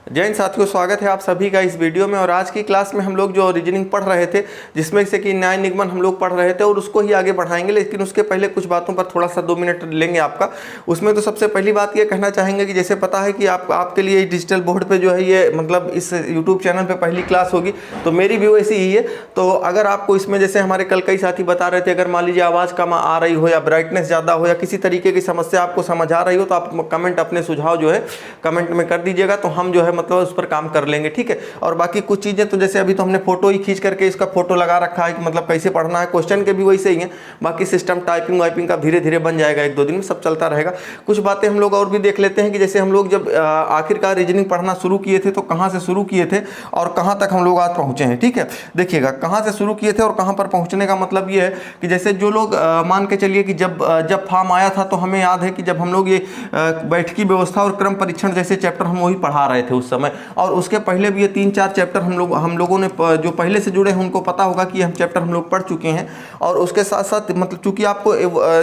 जय हिंद साथियों, स्वागत है आप सभी का इस वीडियो में। और आज की क्लास में हम लोग जो रीजनिंग पढ़ रहे थे, जिसमें से कि न्याय निगमन हम लोग पढ़ रहे थे और उसको ही आगे बढ़ाएंगे। लेकिन उसके पहले कुछ बातों पर थोड़ा सा 2 मिनट लेंगे आपका। उसमें तो सबसे पहली बात ये कहना चाहेंगे कि जैसे पता है कि आपके लिए डिजिटल बोर्ड पर जो है ये मतलब इस यूट्यूब चैनल पर पहली क्लास होगी, तो मेरी भी वैसी ही है। तो अगर आपको इसमें जैसे हमारे कल कई साथी बता रहे थे, अगर मान लीजिए आवाज़ कम आ रही हो या ब्राइटनेस ज़्यादा हो या किसी तरीके की समस्या आपको समझ आ रही हो, तो आप कमेंट अपने सुझाव जो है कमेंट में कर दीजिएगा, तो हम जो है मतलब उस पर काम कर लेंगे, ठीक है। और बाकी कुछ चीज़ें तो जैसे अभी तो हमने फोटो ही खींच करके इसका फोटो लगा रखा है कि मतलब कैसे पढ़ना है। क्वेश्चन के भी वैसे ही हैं, बाकी सिस्टम टाइपिंग वाइपिंग का धीरे धीरे बन जाएगा, 1-2 दिन में सब चलता रहेगा। कुछ बातें हम लोग और भी देख लेते हैं कि जैसे हम लोग जब आखिरकार रीजनिंग पढ़ना शुरू किए थे तो कहाँ से शुरू किए थे और कहाँ तक हम लोग आज पहुँचे हैं, ठीक है। देखिएगा कहाँ से शुरू किए थे और कहाँ पर पहुँचने का मतलब ये है कि जैसे जो लोग मान के चलिए कि जब फॉर्म आया था तो हमें याद है कि जब हम लोग ये बैठकी व्यवस्था और क्रम परीक्षण जैसे चैप्टर हम वही पढ़ा रहे थे उस समय। और उसके पहले भी ये 3-4 चैप्टर हम लोगों ने जो पहले से जुड़े हैं उनको पता होगा कि हम चैप्टर हम लोग पढ़ चुके हैं। और उसके साथ साथ मतलब चूंकि आपको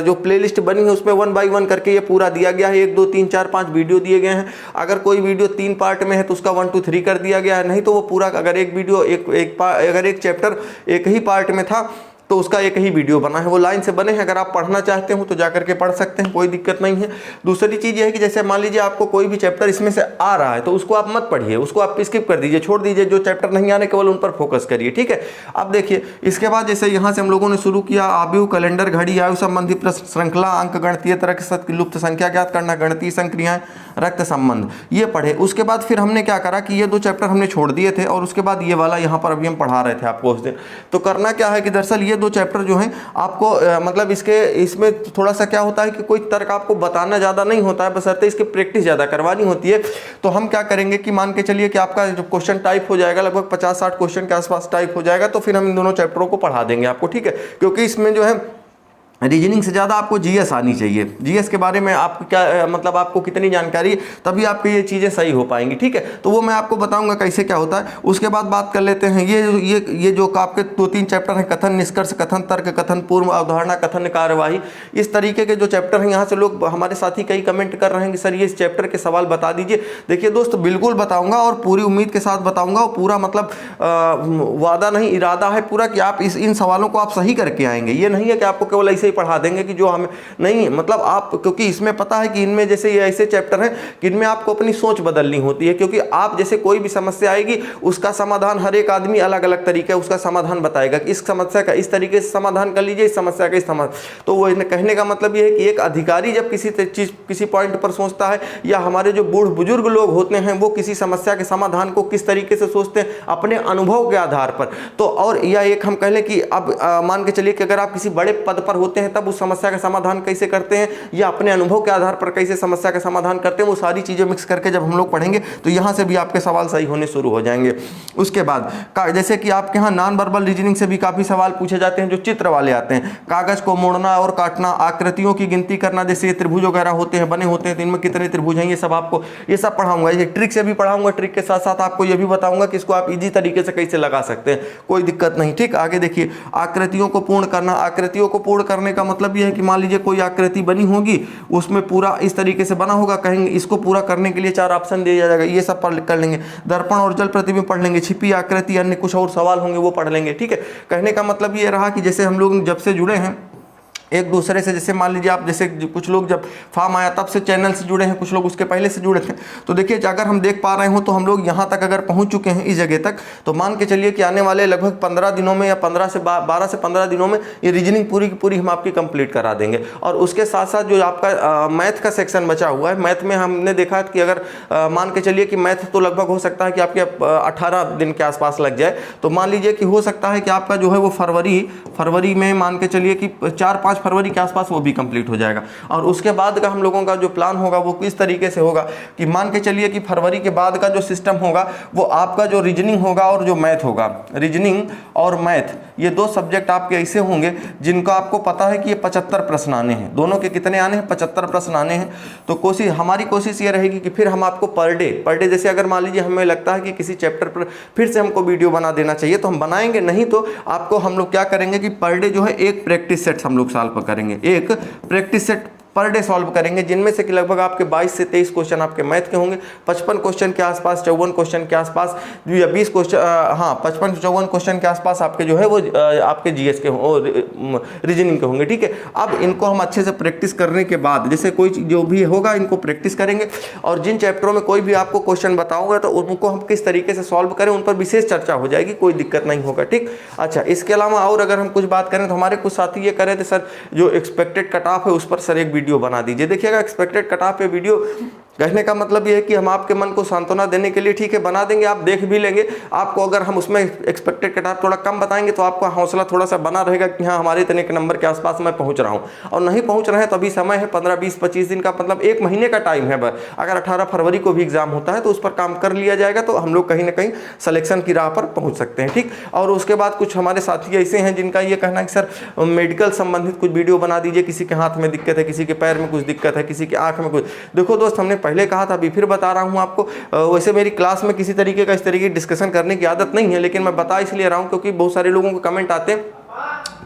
जो प्लेलिस्ट बनी है उसमें 1 बाय 1 करके ये पूरा दिया गया है। 1, 2, 3, 4, 5 वीडियो दिए गए हैं। अगर कोई वीडियो 3 पार्ट में है तो उसका 1, 2, 3 कर दिया गया है, नहीं तो वो पूरा अगर एक वीडियो अगर एक चैप्टर एक ही पार्ट में था तो उसका एक ही वीडियो बना है, वो लाइन से बने हैं। अगर आप पढ़ना चाहते हो तो जाकर के पढ़ सकते हैं, कोई दिक्कत नहीं है। दूसरी चीज़ ये है कि जैसे मान लीजिए आपको कोई भी चैप्टर इसमें से आ रहा है तो उसको आप मत पढ़िए, उसको आप स्किप कर दीजिए, छोड़ दीजिए। जो चैप्टर नहीं आने केवल उन पर फोकस करिए, ठीक है। अब देखिए इसके बाद जैसे यहाँ से हम लोगों ने शुरू किया आयु कैलेंडर घड़ी, आयु संबंधी प्रश्न श्रृंखला, अंक गणतीय तरह की लुप्त संख्या ज्ञात करना, गणतीय संक्रियाएं, रक्त संबंध, ये पढ़े। उसके बाद फिर हमने क्या करा कि ये 2 चैप्टर हमने छोड़ दिए थे और उसके बाद ये वाला यहाँ पर अभी हम पढ़ा रहे थे आपको उस दिन। तो करना क्या है कि दरअसल ये 2 चैप्टर जो हैं आपको मतलब इसमें थोड़ा सा क्या होता है कि कोई तर्क आपको बताना ज़्यादा नहीं होता है, बशर्ते इसकी प्रैक्टिस ज़्यादा करवानी होती है। तो हम क्या करेंगे कि मान के चलिए कि आपका जो क्वेश्चन टाइप हो जाएगा लगभग 50-60 क्वेश्चन के आसपास टाइप हो जाएगा, तो फिर हम इन दोनों चैप्टरों को पढ़ा देंगे आपको, ठीक है। क्योंकि इसमें जो है रीजनिंग से ज़्यादा आपको जीएस आनी चाहिए। जीएस के बारे में आपको क्या मतलब आपको कितनी जानकारी, तभी आपकी ये चीज़ें सही हो पाएंगी, ठीक है। तो वो मैं आपको बताऊंगा कैसे क्या होता है। उसके बाद बात कर लेते हैं ये जो आपके 2-3 चैप्टर हैं, कथन निष्कर्ष, कथन तर्क, कथन पूर्व अवधारणा, कथन कार्यवाही, इस तरीके के जो चैप्टर हैं। यहाँ से लोग हमारे साथी कई कमेंट कर रहे हैं कि सर ये इस चैप्टर के सवाल बता दीजिए। देखिए दोस्त, बिल्कुल बताऊँगा और पूरी उम्मीद के साथ बताऊँगा और पूरा मतलब वादा नहीं, इरादा है पूरा कि आप इन सवालों को आप सही करके आएंगे। ये नहीं है कि आपको केवल ऐसे ही पढ़ा देंगे कि जो हमें नहीं, मतलब आप, क्योंकि इसमें पता है कि इनमें जैसे ये ऐसे चैप्टर हैं कि इनमें आपको अपनी सोच बदलनी होती है। क्योंकि आप जैसे कोई भी समस्या आएगी उसका समाधान हर एक आदमी अलग अलग तरीके उसका समाधान बताएगा कि इस समस्या का इस तरीके से समाधान कर लीजिए, इस समस्या का इस समाधान। तो वो कहने का मतलब ये है कि एक अधिकारी जब किसी पॉइंट पर सोचता है, या हमारे जो बूढ़ बुजुर्ग लोग होते हैं वो किसी समस्या के समाधान को किस तरीके से सोचते हैं अपने अनुभव के आधार पर। तो और या एक हम कह लें कि अब मान के चलिए कि अगर आप किसी बड़े पद पर होते हैं तब उस समस्या का समाधान कैसे करते हैं, या अपने अनुभव के आधार पर कैसे समस्या का समाधान करते हैं, वो सारी चीजें मिक्स करके जब हम लोग पढ़ेंगे तो यहाँ से भी आपके सवाल सही होने शुरू हो जाएंगे। उसके बाद जैसे कि आपके यहाँ नॉन वर्बल रीजनिंग से भी काफी सवाल पूछे जाते हैं जो चित्र वाले आते हैं। कागज को मोड़ना और काटना, आकृतियों की गिनती करना, जैसे त्रिभुज वगैरह होते हैं, बने होते हैं, तो इनमें कितने त्रिभुज हैं, ये सब पढ़ाऊंगा। ये ट्रिक से भी पढ़ाऊंगा, ट्रिक के साथ साथ आपको ये भी बताऊंगा कि इसको आप इजी तरीके से कैसे लगा सकते हैं, कोई दिक्कत नहीं, ठीक। आगे देखिए, आकृतियों को पूर्ण करना। आकृतियों को पूर्ण करने का मतलब यह है कि मान लीजिए कोई आकृति बनी होगी, उसमें पूरा इस तरीके से बना होगा, कहेंगे इसको पूरा करने के लिए 4 ऑप्शन दिया जाएगा, ये सब कर लेंगे। दर्पण और जल प्रतिबिंब पढ़ लेंगे, छिपी आकृति, अन्य कुछ और सवाल होंगे वो पढ़ लेंगे, ठीक है। कहने का मतलब ये रहा कि जैसे हम लोग जब से जुड़े हैं एक दूसरे से, जैसे मान लीजिए आप जैसे कुछ लोग जब फॉर्म आया तब से चैनल से जुड़े हैं, कुछ लोग उसके पहले से जुड़े थे। तो देखिए अगर हम देख पा रहे हो तो हम लोग यहाँ तक अगर पहुँच चुके हैं इस जगह तक, तो मान के चलिए कि आने वाले लगभग 15 दिनों में या 12 से 15 दिनों में ये रीजनिंग पूरी की पूरी हम आपकी कंप्लीट करा देंगे। और उसके साथ साथ जो आपका मैथ का सेक्शन बचा हुआ है, मैथ में हमने देखा कि अगर मान के चलिए कि मैथ तो लगभग हो सकता है कि आपके 18 दिन के आसपास लग जाए। तो मान लीजिए कि हो सकता है कि आपका जो है वो फरवरी में मान के चलिए कि 4-5 फरवरी के आसपास वो भी कंप्लीट हो जाएगा। और उसके बाद का हम लोगों का जो प्लान होगा वो किस तरीके से होगा कि मान के चलिए कि फरवरी के बाद का जो सिस्टम होगा वो आपका जो रीजनिंग होगा और जो मैथ होगा, रीजनिंग और मैथ ये 2 सब्जेक्ट आपके ऐसे होंगे जिनका आपको पता है कि ये 75 प्रश्न आने हैं। दोनों के कितने आने हैं? 75 प्रश्न आने हैं। तो हमारी कोशिश ये रहेगी कि फिर हम आपको पर डे जैसे अगर मान लीजिए हमें लगता है कि किसी चैप्टर पर फिर से हमको वीडियो बना देना चाहिए तो हम बनाएंगे, नहीं तो आपको हम लोग क्या करेंगे कि पर डे जो है एक प्रैक्टिस सेट हम लोग साल पर करेंगे, एक practice set per day solve करेंगे, जिनमें से कि लगभग आपके 22 से 23 क्वेश्चन आपके मैथ के होंगे, 55 क्वेश्चन के आसपास, 54 क्वेश्चन के आसपास या 20 क्वेश्चन, हाँ 55 से 54 क्वेश्चन के आसपास आपके जो है वो आपके जीएस के रीजनिंग के होंगे। ठीक है, अब इनको हम अच्छे से प्रैक्टिस करने के बाद जैसे कोई जो भी होगा इनको प्रैक्टिस करेंगे, और जिन चैप्टरों में कोई भी आपको क्वेश्चन बताऊंगा तो उनको हम किस तरीके से सॉल्व करें उन पर विशेष चर्चा हो जाएगी, कोई दिक्कत नहीं होगा। ठीक, अच्छा इसके अलावा और अगर हम कुछ बात करें तो हमारे कुछ साथी ये कह रहे थे सर जो एक्सपेक्टेड कट ऑफ है उस पर सर एक वीडियो बना दीजिए। देखिएगा एक्सपेक्टेड कट ऑफ पे वीडियो कहने का मतलब ये है कि हम आपके मन को सांत्वना देने के लिए ठीक है बना देंगे, आप देख भी लेंगे। आपको अगर हम उसमें एक्सपेक्टेड कट ऑफ थोड़ा कम बताएंगे तो आपका हौसला थोड़ा सा बना रहेगा कि हाँ हमारे इतने के नंबर के आसपास मैं पहुंच रहा हूं, और नहीं पहुंच रहे हैं तो अभी समय है 15, 20, 25 दिन का, मतलब 1 महीने का टाइम है। अगर 18 फरवरी को भी एग्जाम होता है तो उस पर काम कर लिया जाएगा तो हम लोग कहीं ना कहीं सिलेक्शन की राह पर पहुंच सकते हैं। ठीक, और उसके बाद कुछ हमारे साथी ऐसे हैं जिनका ये कहना है कि सर मेडिकल संबंधित कुछ वीडियो बना दीजिए, किसी के हाथ में दिक्कत है, किसी के पैर में कुछ दिक्कत है, किसी के आंख में कुछ। देखो दोस्त, हमने पहले कहा था, अभी फिर बता रहा हूं आपको, वैसे मेरी क्लास में किसी तरीके का इस तरीके की डिस्कशन करने की आदत नहीं है, लेकिन मैं बता इसलिए रहा हूं क्योंकि बहुत सारे लोगों को कमेंट आते हैं।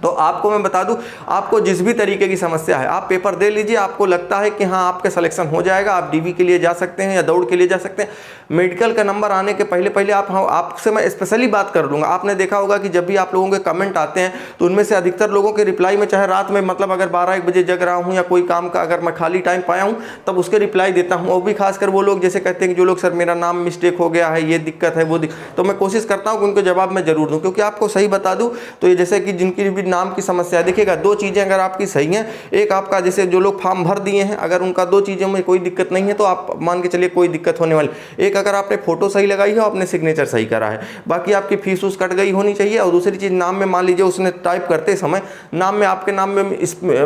तो आपको मैं बता दूं, आपको जिस भी तरीके की समस्या है आप पेपर दे लीजिए, आपको लगता है कि हाँ आपका सिलेक्शन हो जाएगा, आप डीबी के लिए जा सकते हैं या दौड़ के लिए जा सकते हैं। मेडिकल का नंबर आने के पहले आपसे मैं स्पेशली बात कर लूँगा। आपने देखा होगा कि जब भी आप लोगों के कमेंट आते हैं तो उनमें से अधिकतर लोगों के रिप्लाई में, चाहे रात में मतलब अगर 12-1 बजे जग रहा हूँ या कोई काम का अगर मैं खाली टाइम पाया हूँ तब उसके रिप्लाई देता हूँ। और भी खासकर वो लोग जैसे कहते हैं कि जो लोग सर मेरा नाम मिस्टेक हो गया है, ये दिक्कत है, वो तो मैं कोशिश करता हूँ कि उनको जवाब मैं जरूर दूँ, क्योंकि आपको सही बता दूँ तो ये जैसे कि जिनकी भी नाम की समस्या है, देखिएगा 2 चीज़ें अगर आपकी सही हैं, एक आपका जैसे जो लोग फॉर्म भर दिए हैं अगर उनका 2 चीज़ों में कोई दिक्कत नहीं है तो आप मान के चलिए कोई दिक्कत होने वाली, एक अगर आपने फोटो सही लगाई है और आपने सिग्नेचर सही करा है, बाकी आपकी फीस उस कट गई होनी चाहिए। और दूसरी चीज़ नाम में मान लीजिए उसने टाइप करते समय नाम में आपके नाम में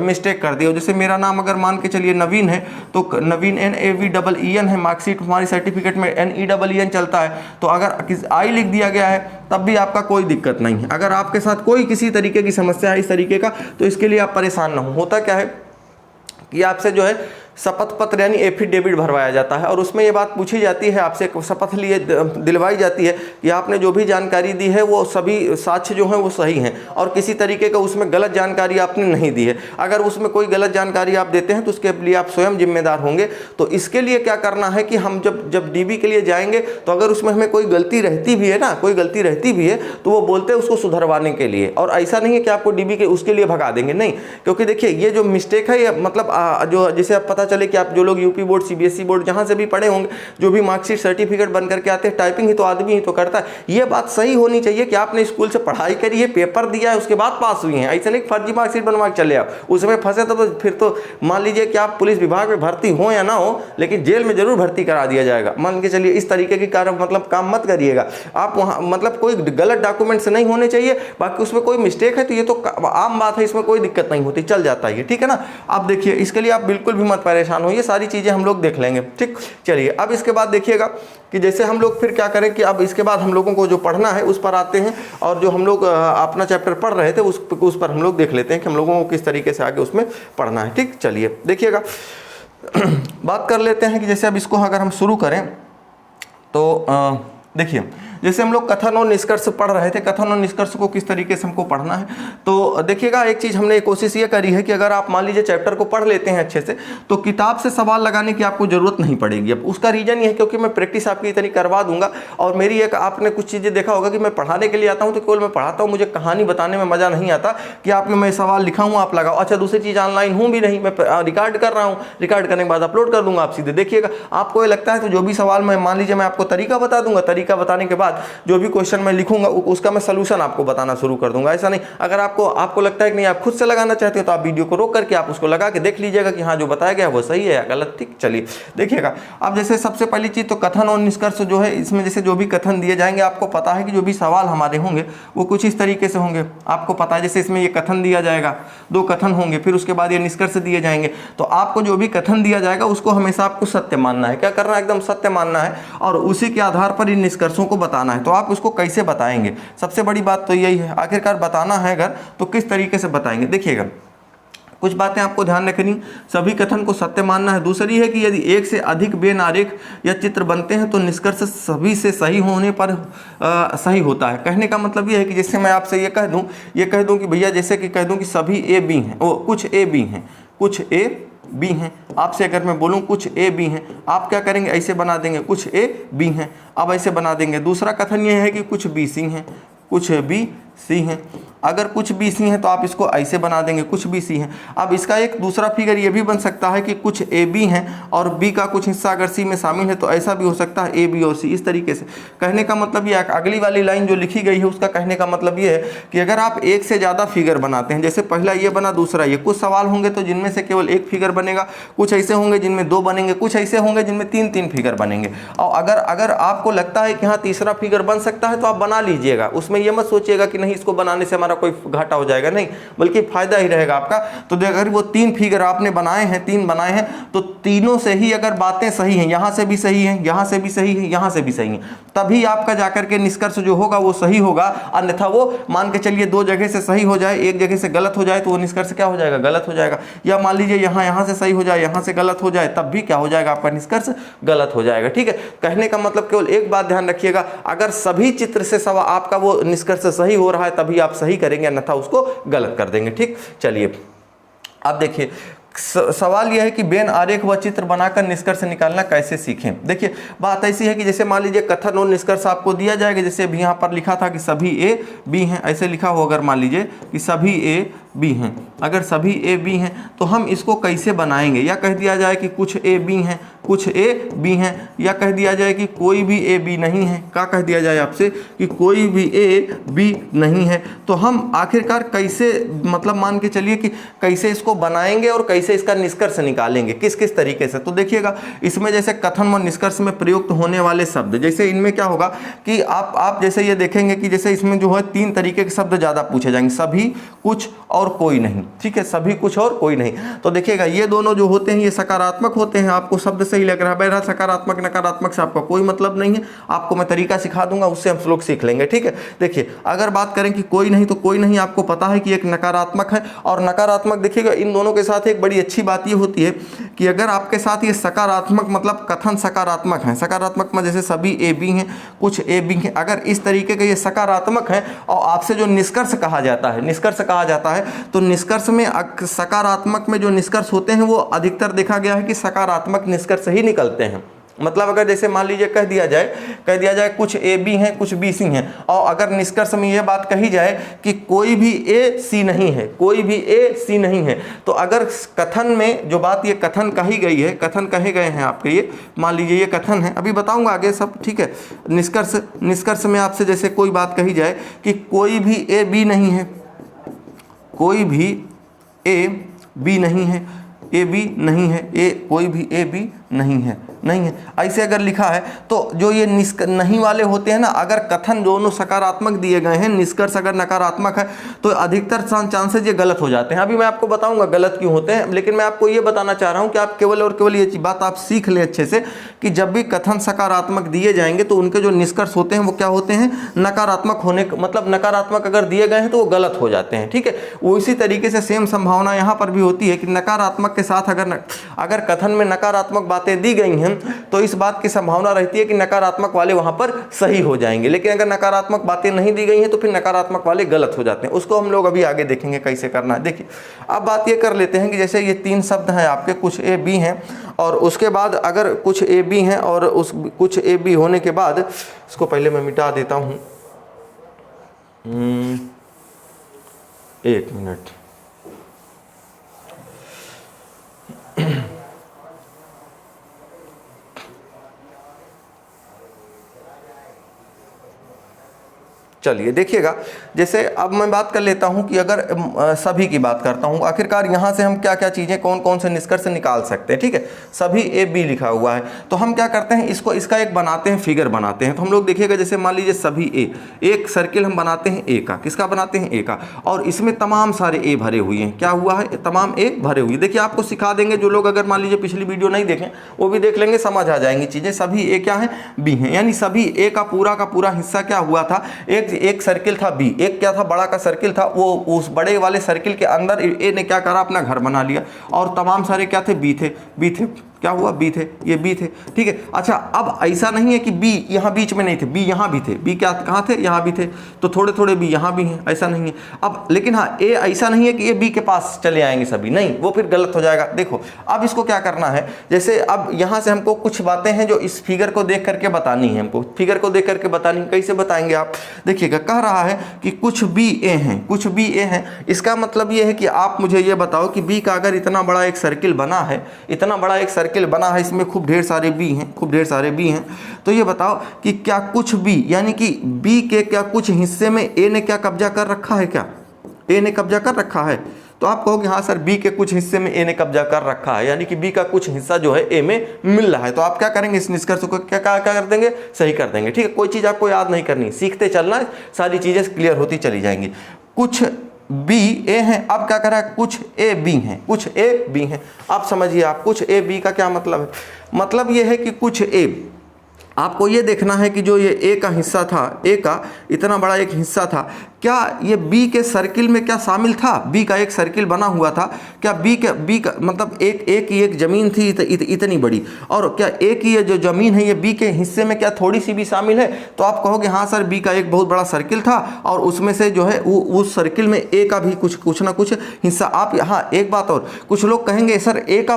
मिस्टेक कर दिया, जैसे मेरा नाम अगर मान के चलिए नवीन है तो नवीन NAVEEN है, मार्कशीट हमारी सर्टिफिकेट में NEEN चलता है, तो अगर आई लिख दिया गया है तब भी आपका कोई दिक्कत नहीं है। अगर आपके साथ कोई किसी तरीके की समस्या है इस तरीके का तो इसके लिए आप परेशान ना हो। होता क्या है कि आपसे जो है शपथ पत्र यानी एफिडेविट भरवाया जाता है और उसमें ये बात पूछी जाती है, आपसे शपथ लिए दिलवाई जाती है कि आपने जो भी जानकारी दी है वो सभी साक्ष्य जो हैं वो सही हैं और किसी तरीके का उसमें गलत जानकारी आपने नहीं दी है। अगर उसमें कोई गलत जानकारी आप देते हैं तो उसके लिए आप स्वयं जिम्मेदार होंगे। तो इसके लिए क्या करना है कि हम जब डीबी के लिए जाएंगे तो अगर उसमें हमें कोई गलती रहती भी है ना, कोई गलती रहती भी है तो वो बोलते हैं उसको सुधरवाने के लिए, और ऐसा नहीं है कि आपको डीबी के उसके लिए भगा देंगे, नहीं। क्योंकि देखिए ये जो मिस्टेक है ये मतलब जो जिसे आप पता चले कि आप जो लोग यूपी बोर्ड, सीबीएसई बोर्ड जहां से भी पढ़े होंगे, जो भी मार्कशीट सर्टिफिकेट बन करके आते हैं, टाइपिंग ही तो आदमी ही तो करता है। ये बात सही होनी चाहिए कि आपने स्कूल से पढ़ाई करी है, पेपर दिया है, उसके बाद पास हुई हैं। ऐसा नहीं फर्जी मार्कशीट बनवा के चले आओ, उसमें फंसे तो फिर तो मान लीजिए कि आप पुलिस विभाग में भर्ती हो या ना हो लेकिन जेल में जरूर भर्ती करा दिया जाएगा। मान के चलिए इस तरीके की कार्य मतलब काम मत करिएगा आप। वहाँ मतलब कोई गलत डॉक्यूमेंट्स नहीं होने चाहिए, बाकी उसमें कोई मिस्टेक है तो ये तो आम बात है, इसमें कोई दिक्कत नहीं होती, चल जाता है, ठीक है ना। आप देखिए इसके लिए आप बिल्कुल भी मत परेशान हो, ये सारी चीज़ें हम लोग देख लेंगे, ठीक। चलिए अब इसके बाद देखिएगा कि जैसे हम लोग फिर क्या करें कि अब इसके बाद हम लोगों को जो पढ़ना है उस पर आते हैं, और जो हम लोग अपना चैप्टर पढ़ रहे थे उस पर हम लोग देख लेते हैं कि हम लोगों को किस तरीके से आगे उसमें पढ़ना है, ठीक। चलिए देखिएगा बात कर लेते हैं कि जैसे अब इसको अगर हम शुरू करें तो देखिए जैसे हम लोग कथन और निष्कर्ष पढ़ रहे थे, कथन और निष्कर्ष को किस तरीके से हमको पढ़ना है। तो देखिएगा एक चीज़ हमने कोशिश ये करी है कि अगर आप मान लीजिए चैप्टर को पढ़ लेते हैं अच्छे से तो किताब से सवाल लगाने की आपको ज़रूरत नहीं पड़ेगी। अब उसका रीज़न ये है क्योंकि मैं प्रैक्टिस आपकी इतनी करवा दूंगा, और मेरी एक आपने कुछ चीज़ें देखा होगा कि मैं पढ़ाने के लिए आता हूँ तो केवल मैं पढ़ाता हूँ, मुझे कहानी बताने में मज़ा नहीं आता कि आपने मैं सवाल लिखा हूँ आप लगाओ। अच्छा दूसरी चीज़ ऑनलाइन हूँ भी नहीं, मैं रिकॉर्ड कर रहा हूँ, रिकॉर्ड करने के बाद अपलोड कर दूंगा, आप सीधे देखिएगा। आपको ये लगता है तो जो भी सवाल मैं मान लीजिए मैं आपको तरीका बता दूंगा, तरीका बताने के बाद जो भी क्वेश्चन मैं लिखूंगा उसका मैं सलूशन आपको बताना शुरू कर दूंगा। ऐसा नहीं, अगर आपको लगता है कि नहीं आप खुद से लगाना चाहते हो तो आप वीडियो को रोक करके आप उसको लगा के देख लीजिएगा कि हाँ जो बताया गया वो सही है या गलत, ठीक। चलिए देखिएगा अब जैसे सबसे पहली चीज़ तो कथन और निष्कर्ष जो है, इसमें जैसे जो भी कथन दिए जाएंगे आपको पता है कि जो भी सवाल हमारे होंगे वो कुछ इस तरीके से होंगे, आपको पता है। जैसे इसमें ये कथन दिया जाएगा, 2 कथन होंगे, फिर उसके बाद ये निष्कर्ष दिए जाएंगे। तो आपको जो भी कथन दिया जाएगा उसको हमेशा आपको सत्य मानना है, क्या करना है, एकदम सत्य मानना है, और उसी के आधार पर इन निष्कर्षों को बताना है। तो आप उसको कैसे बताएंगे, सबसे बड़ी बात तो यही है, आखिरकार बताना है अगर तो किस तरीके से बताएंगे। देखिएगा कुछ बातें आपको ध्यान रखनी, सभी कथन को सत्य मानना है। दूसरी है कि यदि एक से अधिक बेनारेख या चित्र बनते हैं तो निष्कर्ष सभी से सही होने पर सही होता है। कहने का मतलब यह है कि जैसे मैं आपसे ये कह दूं कि भैया जैसे कि कह दूं कि सभी ए बी हैं, कुछ ए बी हैं, कुछ ए बी हैं। आपसे अगर मैं बोलूँ कुछ ए बी हैं, आप क्या करेंगे, ऐसे बना देंगे कुछ ए बी हैं, अब ऐसे बना देंगे। दूसरा कथन ये है कि कुछ बी सी हैं, कुछ बी सी हैं। अगर कुछ बी सी हैं तो आप इसको ऐसे बना देंगे कुछ बी सी हैं। अब इसका एक दूसरा फिगर ये भी बन सकता है कि कुछ ए बी हैं और बी का कुछ हिस्सा अगर सी में शामिल है तो ऐसा भी हो सकता है ए बी और सी। इस तरीके से कहने का मतलब ये, अगली वाली लाइन जो लिखी गई है उसका कहने का मतलब ये है कि अगर आप एक से ज़्यादा फिगर बनाते हैं, जैसे पहला ये बना दूसरा ये, कुछ सवाल होंगे तो जिनमें से केवल एक फिगर बनेगा, कुछ ऐसे होंगे जिनमें दो बनेंगे, कुछ ऐसे होंगे जिनमें तीन तीन फिगर बनेंगे। और अगर आपको लगता है कि हाँ तीसरा फिगर बन सकता है तो आप बना लीजिएगा, उसमें ये मत सोचिएगा कि नहीं इसको बनाने से हमारा कोई घाटा हो जाएगा, नहीं, बल्कि फायदा ही रहेगा आपका। तो अगर वो तीन फिगर आपने बनाए हैं, तीन बनाए हैं, तो तीनों से ही अगर बातें सही हैं, यहाँ से भी सही है, यहाँ से भी सही है, यहाँ से भी सही है, तभी आपका जाकर के निष्कर्ष जो होगा वो सही होगा। अन्यथा वो मान के चलिए दो जगह से सही हो जाए, एक जगह से गलत हो जाए तो वो निष्कर्ष क्या हो जाएगा, गलत हो जाएगा। या मान लीजिए यहाँ से सही हो जाए, यहाँ से गलत हो जाए, तब भी क्या हो जाएगा, आपका निष्कर्ष गलत हो जाएगा। ठीक है, कहने का मतलब केवल एक बात ध्यान रखिएगा, अगर सभी चित्र से आपका वो निष्कर्ष सही हो रहा है तभी आप सही करेंगे, अन्यथा उसको गलत कर देंगे। ठीक, चलिए अब देखिए सवाल यह है कि बेन आरेख व चित्र बनाकर निष्कर्ष निकालना कैसे सीखें। देखिए बात ऐसी है कि जैसे मान लीजिए कथन और निष्कर्ष आपको दिया जाएगा, जैसे अभी यहाँ पर लिखा था कि सभी ए बी हैं, ऐसे लिखा हो, अगर मान लीजिए कि सभी ए बी हैं, अगर सभी ए बी हैं तो हम इसको कैसे बनाएंगे, या कह दिया जाए कि कुछ ए बी हैं, कुछ ए बी हैं, या कह दिया जाए कि कोई भी ए बी नहीं है, क्या कह दिया जाए आपसे कि कोई भी ए बी नहीं है। तो हम आखिरकार कैसे, मतलब मान के चलिए कि कैसे इसको बनाएंगे और कैसे इसका निष्कर्ष निकालेंगे, किस किस तरीके से। तो देखिएगा इसमें जैसे कथन और निष्कर्ष में प्रयुक्त होने वाले शब्द, जैसे इनमें क्या होगा कि आप जैसे ये देखेंगे कि जैसे इसमें जो है तीन तरीके के शब्द ज़्यादा पूछे जाएंगे, सभी, कुछ और कोई नहीं। ठीक है, सभी, कुछ और कोई नहीं। तो देखिएगा ये दोनों जो होते हैं ये सकारात्मक होते हैं, आपको शब्द सही लग रहा है, बहरहाल सकारात्मक नकारात्मक से आपका कोई मतलब नहीं है, आपको मैं तरीका सिखा दूंगा, उससे हम लोग सीख लेंगे। ठीक है, देखिए अगर बात करें कि कोई नहीं, तो कोई नहीं आपको पता है कि एक नकारात्मक है और नकारात्मक। देखिएगा इन दोनों के साथ एक बड़ी अच्छी बात ये होती है कि अगर आपके साथ ये सकारात्मक, मतलब कथन सकारात्मक है, सकारात्मक में जैसे सभी ए बी हैं, कुछ ए बी हैं, अगर इस तरीके के ये सकारात्मक है और आपसे जो निष्कर्ष कहा जाता है, निष्कर्ष कहा जाता है, तो निष्कर्ष में सकारात्मक में जो निष्कर्ष होते हैं वो अधिकतर देखा गया है कि सकारात्मक निष्कर्ष ही निकलते हैं। मतलब अगर जैसे मान लीजिए कह दिया जाए कुछ ए बी हैं, कुछ बी सी हैं, और अगर निष्कर्ष में ये बात कही जाए कि कोई भी ए सी नहीं है, कोई भी ए सी नहीं है, तो अगर कथन में जो बात ये कथन कही गई है, कथन कहे गए हैं आपके, ये मान लीजिए ये कथन है, अभी बताऊंगा आगे सब। ठीक है, निष्कर्ष में आपसे जैसे कोई बात कही जाए कि कोई भी ए बी नहीं है, कोई भी ए बी नहीं है, ए बी नहीं है, कोई भी ए बी नहीं है, ऐसे अगर लिखा है तो जो ये नहीं वाले होते हैं ना, अगर कथन दोनों सकारात्मक दिए गए हैं, निष्कर्ष अगर नकारात्मक है, तो अधिकतर चांसेस ये गलत हो जाते हैं। अभी मैं आपको बताऊंगा गलत क्यों होते हैं, लेकिन मैं आपको ये बताना चाह रहा हूं कि आप केवल और केवल ये बात आप सीख लें अच्छे से कि जब भी कथन सकारात्मक दिए जाएंगे तो उनके जो निष्कर्ष होते हैं वो क्या होते हैं, नकारात्मक होने, मतलब नकारात्मक अगर दिए गए हैं तो वो गलत हो जाते हैं। ठीक है, वो इसी तरीके से सेम संभावना यहाँ पर भी होती है कि नकारात्मक के साथ अगर कथन में नकारात्मक बातें दी गई हैं तो इस बात की संभावना रहती है कि नकारात्मक वाले वहां पर सही हो जाएंगे, लेकिन अगर नकारात्मक बातें नहीं दी गई हैं तो फिर नकारात्मक वाले गलत हो जाते हैं। उसको हम लोग अभी आगे देखेंगे कैसे करना है। देखिए अब बात ये कर लेते हैं कि जैसे ये तीन शब्द हैं आपके, कुछ ए बी हैं, और उसके बाद अगर कुछ ए बी हैं और उस कुछ ए बी होने के बाद, इसको पहले मैं मिटा देता हूँ, एक मिनट, चलिए देखिएगा, जैसे अब मैं बात कर लेता हूं कि अगर सभी की बात करता हूं, आखिरकार यहां से हम क्या क्या चीज़ें, कौन कौन से निष्कर्ष निकाल सकते हैं। ठीक है, सभी ए बी लिखा हुआ है, तो हम क्या करते हैं, इसका एक बनाते हैं, फिगर बनाते हैं। तो हम लोग देखिएगा जैसे मान लीजिए सभी ए, एक सर्किल हम बनाते हैं ए का, किसका बनाते हैं, ए का, और इसमें तमाम सारे ए भरे हुए हैं। क्या हुआ है, तमाम ए भरे हुए। देखिए आपको सिखा देंगे, जो लोग अगर मान लीजिए पिछली वीडियो नहीं देखें वो भी देख लेंगे, समझ आ जाएंगी चीज़ें। सभी ए क्या है, बी हैं, यानी सभी ए का पूरा हिस्सा क्या हुआ था, एक सर्किल था बी, एक क्या था, बड़ा का सर्किल था, वो उस बड़े वाले सर्किल के अंदर ए ने क्या करा, अपना घर बना लिया, और तमाम सारे क्या थे, बी थे। क्या हुआ, बी थे, ये बी थे, ठीक है। अच्छा अब ऐसा नहीं है कि बी यहाँ बीच में नहीं थे, बी यहाँ भी थे, बी क्या कहाँ थे, यहाँ भी थे, तो थोड़े थोड़े बी यहाँ भी हैं, ऐसा नहीं है। अब लेकिन हाँ ए ऐसा नहीं है कि ये बी के पास चले आएंगे सभी, नहीं, वो फिर गलत हो जाएगा। देखो अब इसको क्या करना है, जैसे अब यहाँ से हमको कुछ बातें हैं जो इस फिगर को देख करके बतानी है, हमको फिगर को देख करके बतानी है। कैसे बताएंगे आप, देखिएगा कह रहा है कि कुछ बी ए हैं, कुछ बी ए हैं, इसका मतलब ये है कि आप मुझे ये बताओ कि बी का अगर इतना बड़ा एक सर्किल बना है, इतना बड़ा एक सर्किल बना है, इसमें खूब ढेर सारे बी हैं, खूब ढेर सारे बी हैं, तो ये बताओ कि क्या कुछ बी यानी कि बी के क्या कुछ हिस्से में ए ने क्या कब्जा कर रखा है, क्या ए ने कब्जा कर रखा है। तो आप कहोगे हाँ सर बी के कुछ हिस्से में ए ने कब्जा कर रखा है, यानी कि बी का कुछ हिस्सा जो है ए में मिल रहा है। तो आप क्या करेंगे, इस निष्कर्ष को क्या क्या क्या कर देंगे, सही कर देंगे, ठीक है। कोई चीज़ आपको याद नहीं करनी, सीखते चलना, सारी चीज़ें क्लियर होती चली जाएंगी। कुछ बी ए हैं, अब क्या करा है, कुछ ए बी हैं, कुछ ए बी हैं। आप समझिए, आप कुछ ए बी का क्या मतलब है, मतलब ये है कि कुछ ए, आपको ये देखना है कि जो ये ए का हिस्सा था, ए का इतना बड़ा एक हिस्सा था, क्या ये बी के सर्किल में क्या शामिल था, बी का एक सर्किल बना हुआ था, क्या बी का मतलब एक की एक ज़मीन थी इतनी बड़ी, और क्या ए की ये जो ज़मीन है ये बी के हिस्से में क्या थोड़ी सी भी शामिल है। तो आप कहोगे हाँ सर बी का एक बहुत बड़ा सर्किल था और उसमें से जो है वो उस सर्किल में ए का भी कुछ ना कुछ हिस्सा। आप हाँ एक बात और, कुछ लोग कहेंगे सर ए का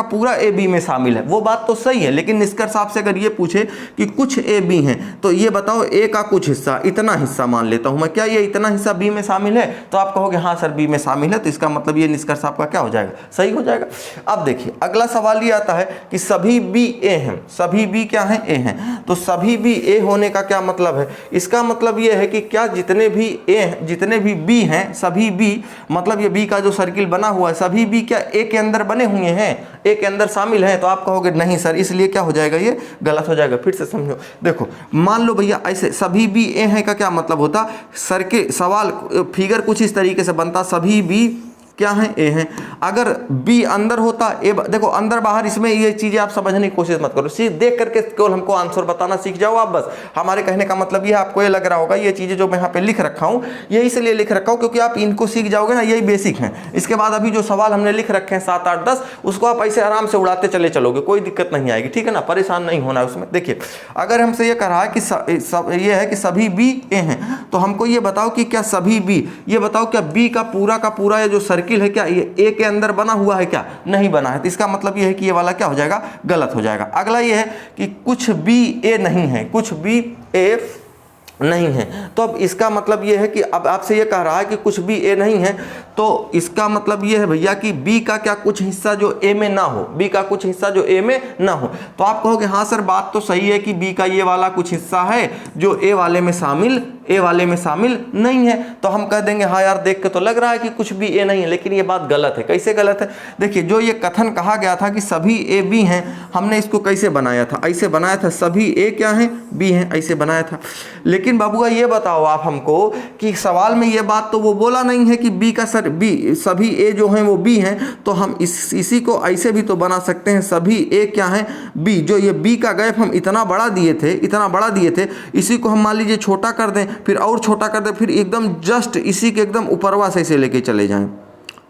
पूरा ए बी में शामिल है, वो बात तो सही है, लेकिन निष्कर्ष आपसे अगर ये पूछे कि कुछ ए बी हैं, तो ये बताओ ए का कुछ हिस्सा, इतना हिस्सा मान लेता हूं मैं, क्या ये इतना हिस्सा बी में शामिल है। तो आप कहोगे हाँ सर बी में शामिल है, तो इसका मतलब ये निष्कर्ष आपका क्या हो जाएगा, सही हो जाएगा। अब देखिए अगला सवाल ये आता है कि सभी बी ए हैं, सभी बी क्या हैं, ए हैं। तो सभी बी ए होने का क्या मतलब है, इसका मतलब ये है कि क्या जितने भी ए जितने भी बी हैं, सभी बी मतलब ये बी का जो सर्किल बना हुआ है, सभी बी क्या ए के अंदर बने हुए हैं, ए के अंदर शामिल हैं। तो आप कहोगे नहीं सर, इसलिए क्या हो जाएगा, ये गलत हो जाएगा। फिर से समझो, देखो मान लो भैया ऐसे सभी बी ए हैं का क्या मतलब होता, सर्किल सवाल फिगर कुछ इस तरीके से बनता, सभी बी क्या है, ए हैं। अगर बी अंदर होता, ए देखो अंदर बाहर, इसमें ये चीजें आप समझने की कोशिश मत करो, सिर्फ देख करके केवल हमको आंसर बताना सीख जाओ आप बस। हमारे कहने का मतलब ये, आपको ये लग रहा होगा ये चीजें जो मैं यहाँ पे लिख रखा हूँ ये इसलिए लिख रखा हूँ क्योंकि आप इनको सीख जाओगे ना, यही बेसिक है। इसके बाद अभी जो सवाल हमने लिख रखे हैं 7, 8, 10, उसको आप ऐसे आराम से उड़ाते चले चलोगे, कोई दिक्कत नहीं आएगी, ठीक है ना, परेशान नहीं होना है उसमें। देखिए अगर हमसे ये कहा है कि ये है कि सभी बी ए हैं, तो हमको ये बताओ कि क्या सभी बी, ये बताओ क्या बी का पूरा ये जो सर्किल है क्या ये ए के अंदर बना हुआ है, क्या नहीं बना है। तो इसका मतलब ये है कि ये वाला क्या हो जाएगा, गलत हो जाएगा। अगला ये है कि कुछ बी ए नहीं है, कुछ बी ए नहीं है। तो अब इसका मतलब ये है कि अब आपसे ये कह रहा है कि कुछ बी ए नहीं है, तो इसका मतलब ये है भैया कि बी का क्या कुछ हिस्सा जो ए में ना हो, बी का कुछ हिस्सा जो ए में ना हो। तो आप कहोगे हाँ सर बात तो सही है कि बी का ये वाला कुछ हिस्सा है जो ए वाले में शामिल नहीं है। तो हम कह देंगे हाँ यार देख के तो लग रहा है कि कुछ भी ए नहीं है, लेकिन ये बात गलत है। कैसे गलत है, देखिए जो ये कथन कहा गया था कि सभी ए बी हैं, हमने इसको कैसे बनाया था, ऐसे बनाया था सभी ए क्या हैं, बी हैं, ऐसे बनाया था। लेकिन बाबूआ ये बताओ आप हमको कि सवाल में ये बात तो वो बोला नहीं है कि बी का बी सभी ए जो हैं वो बी हैं, तो हम इसी को ऐसे भी तो बना सकते हैं, सभी ए क्या हैं, बी। जो ये बी का गैप हम इतना बड़ा दिए थे, इसी को हम मान लीजिए छोटा कर दें, फिर और छोटा कर दें, फिर एकदम जस्ट इसी के एकदम ऊपरवा से इसे लेके चले जाएं,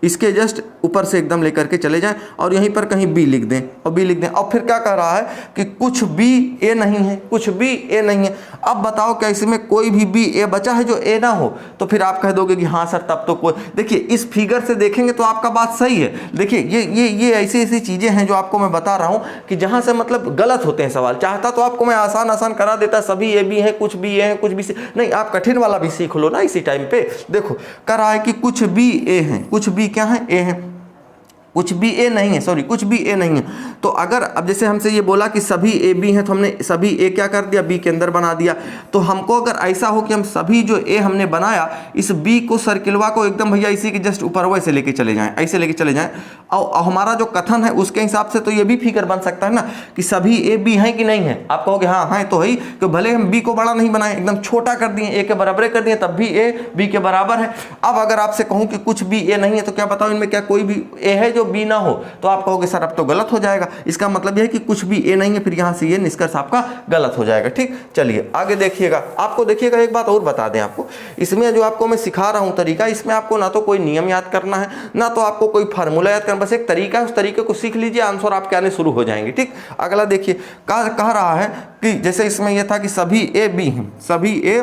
इसके जस्ट ऊपर से एकदम लेकर के चले जाएं और यहीं पर कहीं बी लिख दें और बी लिख दें। और फिर क्या कह रहा है कि कुछ बी ए नहीं है, कुछ बी ए नहीं है। अब बताओ क्या इसमें कोई भी बी ए बचा है जो ए ना हो, तो फिर आप कह दोगे कि हाँ सर तब तो कोई। देखिए इस फिगर से देखेंगे तो आपका बात सही है। देखिए ये ऐसी चीज़ें हैं जो आपको मैं बता रहा हूँ कि जहाँ से मतलब गलत होते हैं सवाल। चाहता तो आपको मैं आसान करा देता, सभी ए बी हैं, कुछ बी ए हैं, कुछ बी सी नहीं, आप कठिन वाला भी सीख लो ना इसी टाइम पे। देखो कह रहा है कि कुछ बी ए हैं, कुछ बी क्या है, ए हैं, कुछ भी ए नहीं है, सॉरी कुछ भी ए नहीं है। तो अगर अब जैसे हमसे ये बोला कि सभी ए बी हैं, तो हमने सभी ए क्या कर दिया, बी के अंदर बना दिया। तो हमको अगर ऐसा हो कि हम सभी जो ए हमने बनाया, इस बी को सर्किलवा को एकदम भैया इसी के जस्ट ऊपर वैसे लेके चले जाएं, ऐसे लेके चले जाएं, और हमारा जो कथन है उसके हिसाब से तो ये भी फिगर बन सकता है ना कि सभी ए बी हैं कि नहीं है। आप कहोगे हाँ हाँ तो है, कि भले हम बी को बड़ा नहीं बनाए, एकदम छोटा कर दिए, ए के बराबर कर दिए, तब भी ए बी के बराबर है। अब अगर आपसे कहूँ कि कुछ भी ए नहीं है, तो क्या बताओ इनमें क्या कोई भी ए है जो जो बी ना हो, तो आप कहोगे सर अब तो गलत हो जाएगा। इसका मतलब यह है कि कुछ भी ए नहीं है, फिर यहाँ से ये निष्कर्ष आपका गलत हो जाएगा। ठीक, चलिए आगे देखिएगा। आपको देखिएगा एक बात और बता दें आपको, इसमें जो आपको मैं सिखा रहा हूँ तरीका, इसमें आपको ना तो कोई नियम याद करना है, ना तो आपको कोई फार्मूला याद करना, बस एक तरीका है, उस तरीके को सीख लीजिए, आंसर आपके आने शुरू हो जाएंगे। ठीक, अगला देखिए, कह रहा है कि जैसे इसमें यह था कि सभी ए बी हैं, सभी ए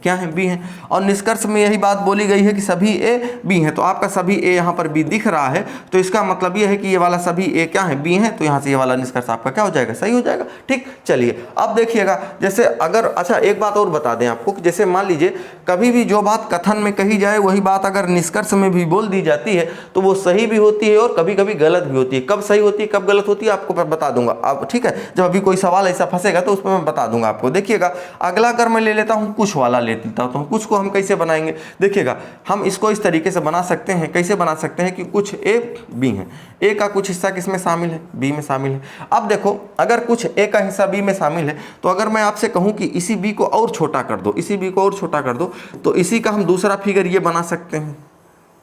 क्या है, बी हैं, और निष्कर्ष में यही बात बोली गई है कि सभी ए बी हैं। तो आपका सभी ए यहाँ पर बी दिख रहा है, तो इसका मतलब ये है कि ये वाला सभी ए क्या है, बी हैं, तो यहाँ से ये वाला निष्कर्ष आपका क्या हो जाएगा, सही हो जाएगा। ठीक, चलिए अब देखिएगा, जैसे अगर अच्छा एक बात और बता दें आपको कि जैसे मान लीजिए कभी भी जो बात कथन में कही जाए वही बात अगर निष्कर्ष में भी बोल दी जाती है तो वो सही भी होती है और कभी कभी गलत भी होती है। कब सही होती है कब गलत होती है आपको बता दूंगा अब, ठीक है, जब अभी कोई सवाल ऐसा फंसेगा तो उसमें मैं बता दूंगा आपको। देखिएगा अगला अगर मैं ले लेता हूँ कुछ वाला ले लेता हूँ, तो कुछ को हम कैसे बनाएंगे, देखिएगा हम इसको इस तरीके से बना सकते हैं, कैसे बना सकते हैं कि कुछ ए बी है, ए का कुछ हिस्सा किसमें शामिल है, बी में शामिल है। अब देखो अगर कुछ ए का हिस्सा बी में शामिल है, तो अगर मैं आपसे कहूँ कि इसी बी को और छोटा कर दो, इसी बी को और छोटा कर दो, तो इसी का हम दूसरा फिगर ये बना सकते हैं,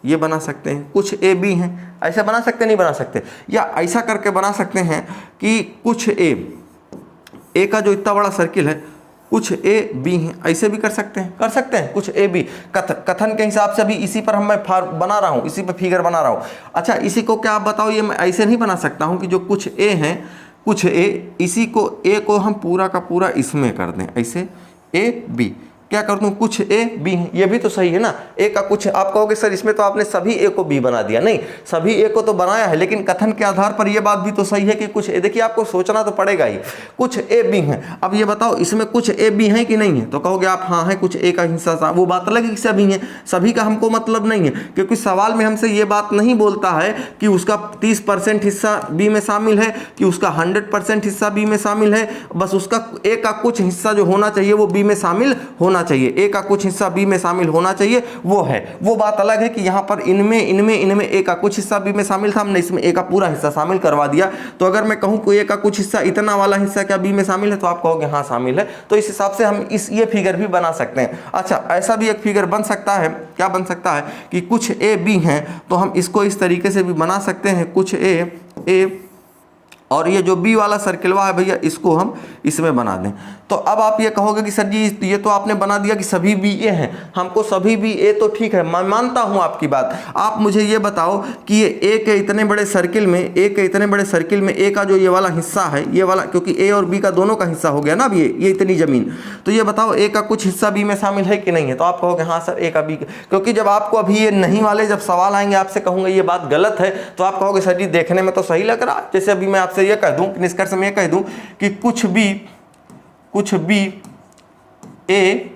ये बना सकते हैं, कुछ ए बी हैं, ऐसा बना सकते नहीं बना सकते, या ऐसा करके बना सकते हैं कि कुछ ए का जो इतना बड़ा सर्किल है कुछ ए बी हैं, ऐसे भी कर सकते हैं, कुछ ए बी कथन के हिसाब से भी इसी पर मैं बना रहा हूँ, इसी पर फिगर बना रहा हूँ। अच्छा इसी को क्या आप बताओ, ये मैं ऐसे नहीं बना सकता हूँ कि जो कुछ ए हैं, कुछ ए, इसी को ए को हम पूरा का पूरा इसमें कर दें, ऐसे ए बी क्या कर दूं, कुछ ए बी है, ये भी तो सही है ना। ए का कुछ, आप कहोगे सर इसमें तो आपने सभी ए को बी बना दिया, नहीं सभी ए को तो बनाया है, लेकिन कथन के आधार पर यह बात भी तो सही है कि कुछ ए, देखिए आपको सोचना तो पड़ेगा ही, कुछ ए बी हैं। अब ये बताओ इसमें कुछ ए बी हैं कि नहीं है, तो कहोगे आप हाँ है, कुछ ए का हिस्सा, वो बात अलग है कि सभी हैं, सभी का हमको मतलब नहीं है, क्योंकि सवाल में हमसे ये बात नहीं बोलता है कि उसका 30% हिस्सा बी में शामिल है, कि उसका 100% हिस्सा बी में शामिल है, बस उसका ए का कुछ हिस्सा जो होना चाहिए वो बी में शामिल होना चाहिए, ए का कुछ हिस्सा बी में शामिल होना चाहिए, वो है। वो बात अलग है कि यहाँ पर इनमें ए का कुछ हिस्सा बी में शामिल था, हमने इसमें ए का पूरा हिस्सा शामिल करवा दिया। तो अगर मैं कहूँ कि ए का कुछ हिस्सा, इतना वाला हिस्सा क्या बी में शामिल है, तो आप कहोगे हाँ शामिल है। तो इस हिसाब से हम ये फिगर भी बना सकते हैं। अच्छा ऐसा भी एक फिगर बन सकता है, क्या बन सकता है कि कुछ ए बी हैं, तो हम इसको इस तरीके से भी बना सकते हैं, कुछ ए और ये जो बी वाला सर्किलवा है भैया इसको हम इसमें बना दें। तो अब आप ये कहोगे कि सर जी ये तो आपने बना दिया कि सभी बी ए हैं, हमको सभी बी ए तो ठीक है, मैं मानता हूँ आपकी बात। आप मुझे ये बताओ कि ये ए के इतने बड़े सर्किल में ए का जो ये वाला हिस्सा है, ये वाला, क्योंकि ए और बी का दोनों का हिस्सा हो गया ना अब ये इतनी ज़मीन, तो ये बताओ ए का कुछ हिस्सा बी में शामिल है कि नहीं है। तो आप कहोगे हाँ सर ए का बी, क्योंकि जब आपको अभी ये नहीं वाले जब सवाल आएंगे आपसे कहूँगा ये बात गलत है, तो आप कहोगे सर जी देखने में तो सही लग रहा। जैसे अभी मैं आपसे ये कह दूं, निष्कर्ष में ये कह दूं कि कुछ भी ए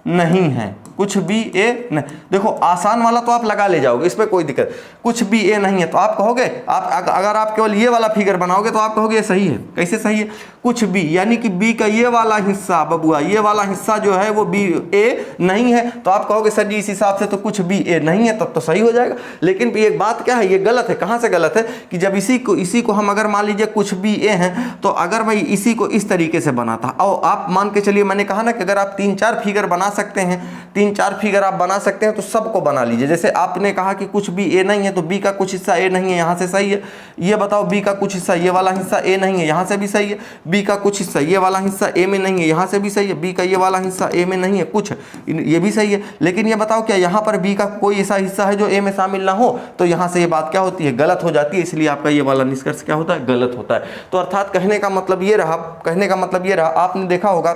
नहीं है, कुछ भी ए नहीं, देखो आसान वाला तो आप लगा ले जाओगे, इसमें कोई दिक्कत, कुछ भी ए नहीं है। तो आप कहोगे, आप अगर आप केवल ये वाला फिगर बनाओगे तो आप कहोगे ये सही है। कैसे सही है, कुछ भी यानी कि बी का ये वाला हिस्सा बबुआ, ये वाला हिस्सा जो है वो बी ए नहीं है, तो आप कहोगे सर जी इस हिसाब से तो कुछ भी ए नहीं है, तब तो सही हो जाएगा। लेकिन एक बात क्या है, ये गलत है। कहाँ से गलत है कि जब इसी को हम अगर मान लीजिए कुछ भी ए हैं, तो अगर मैं इसी को इस तरीके से बनाता, और आप मान के चलिए, मैंने कहा ना कि अगर आप 3-4 फिगर बना सकते हैं, 3-4 फिगर आप बना सकते हैं, तो सबको बना लीजिए। जैसे आपने कहा कि कुछ भी ए नहीं है, तो बी का कुछ हिस्सा ए नहीं है, यहाँ से सही है। ये बताओ बी का कुछ हिस्सा, ये वाला हिस्सा ए नहीं है, यहाँ से भी सही है। बी का कुछ हिस्सा, ये वाला हिस्सा ए में नहीं है, यहाँ से भी सही है। बी का ये वाला हिस्सा ए में नहीं है, कुछ ये भी सही है। लेकिन ये बताओ क्या यहाँ पर बी का कोई ऐसा हिस्सा है जो ए में शामिल ना हो, तो यहाँ से ये बात क्या होती है, गलत हो जाती है। इसलिए आपका ये वाला निष्कर्ष क्या होता है, गलत होता है। तो अर्थात कहने का मतलब ये रहा, आपने देखा होगा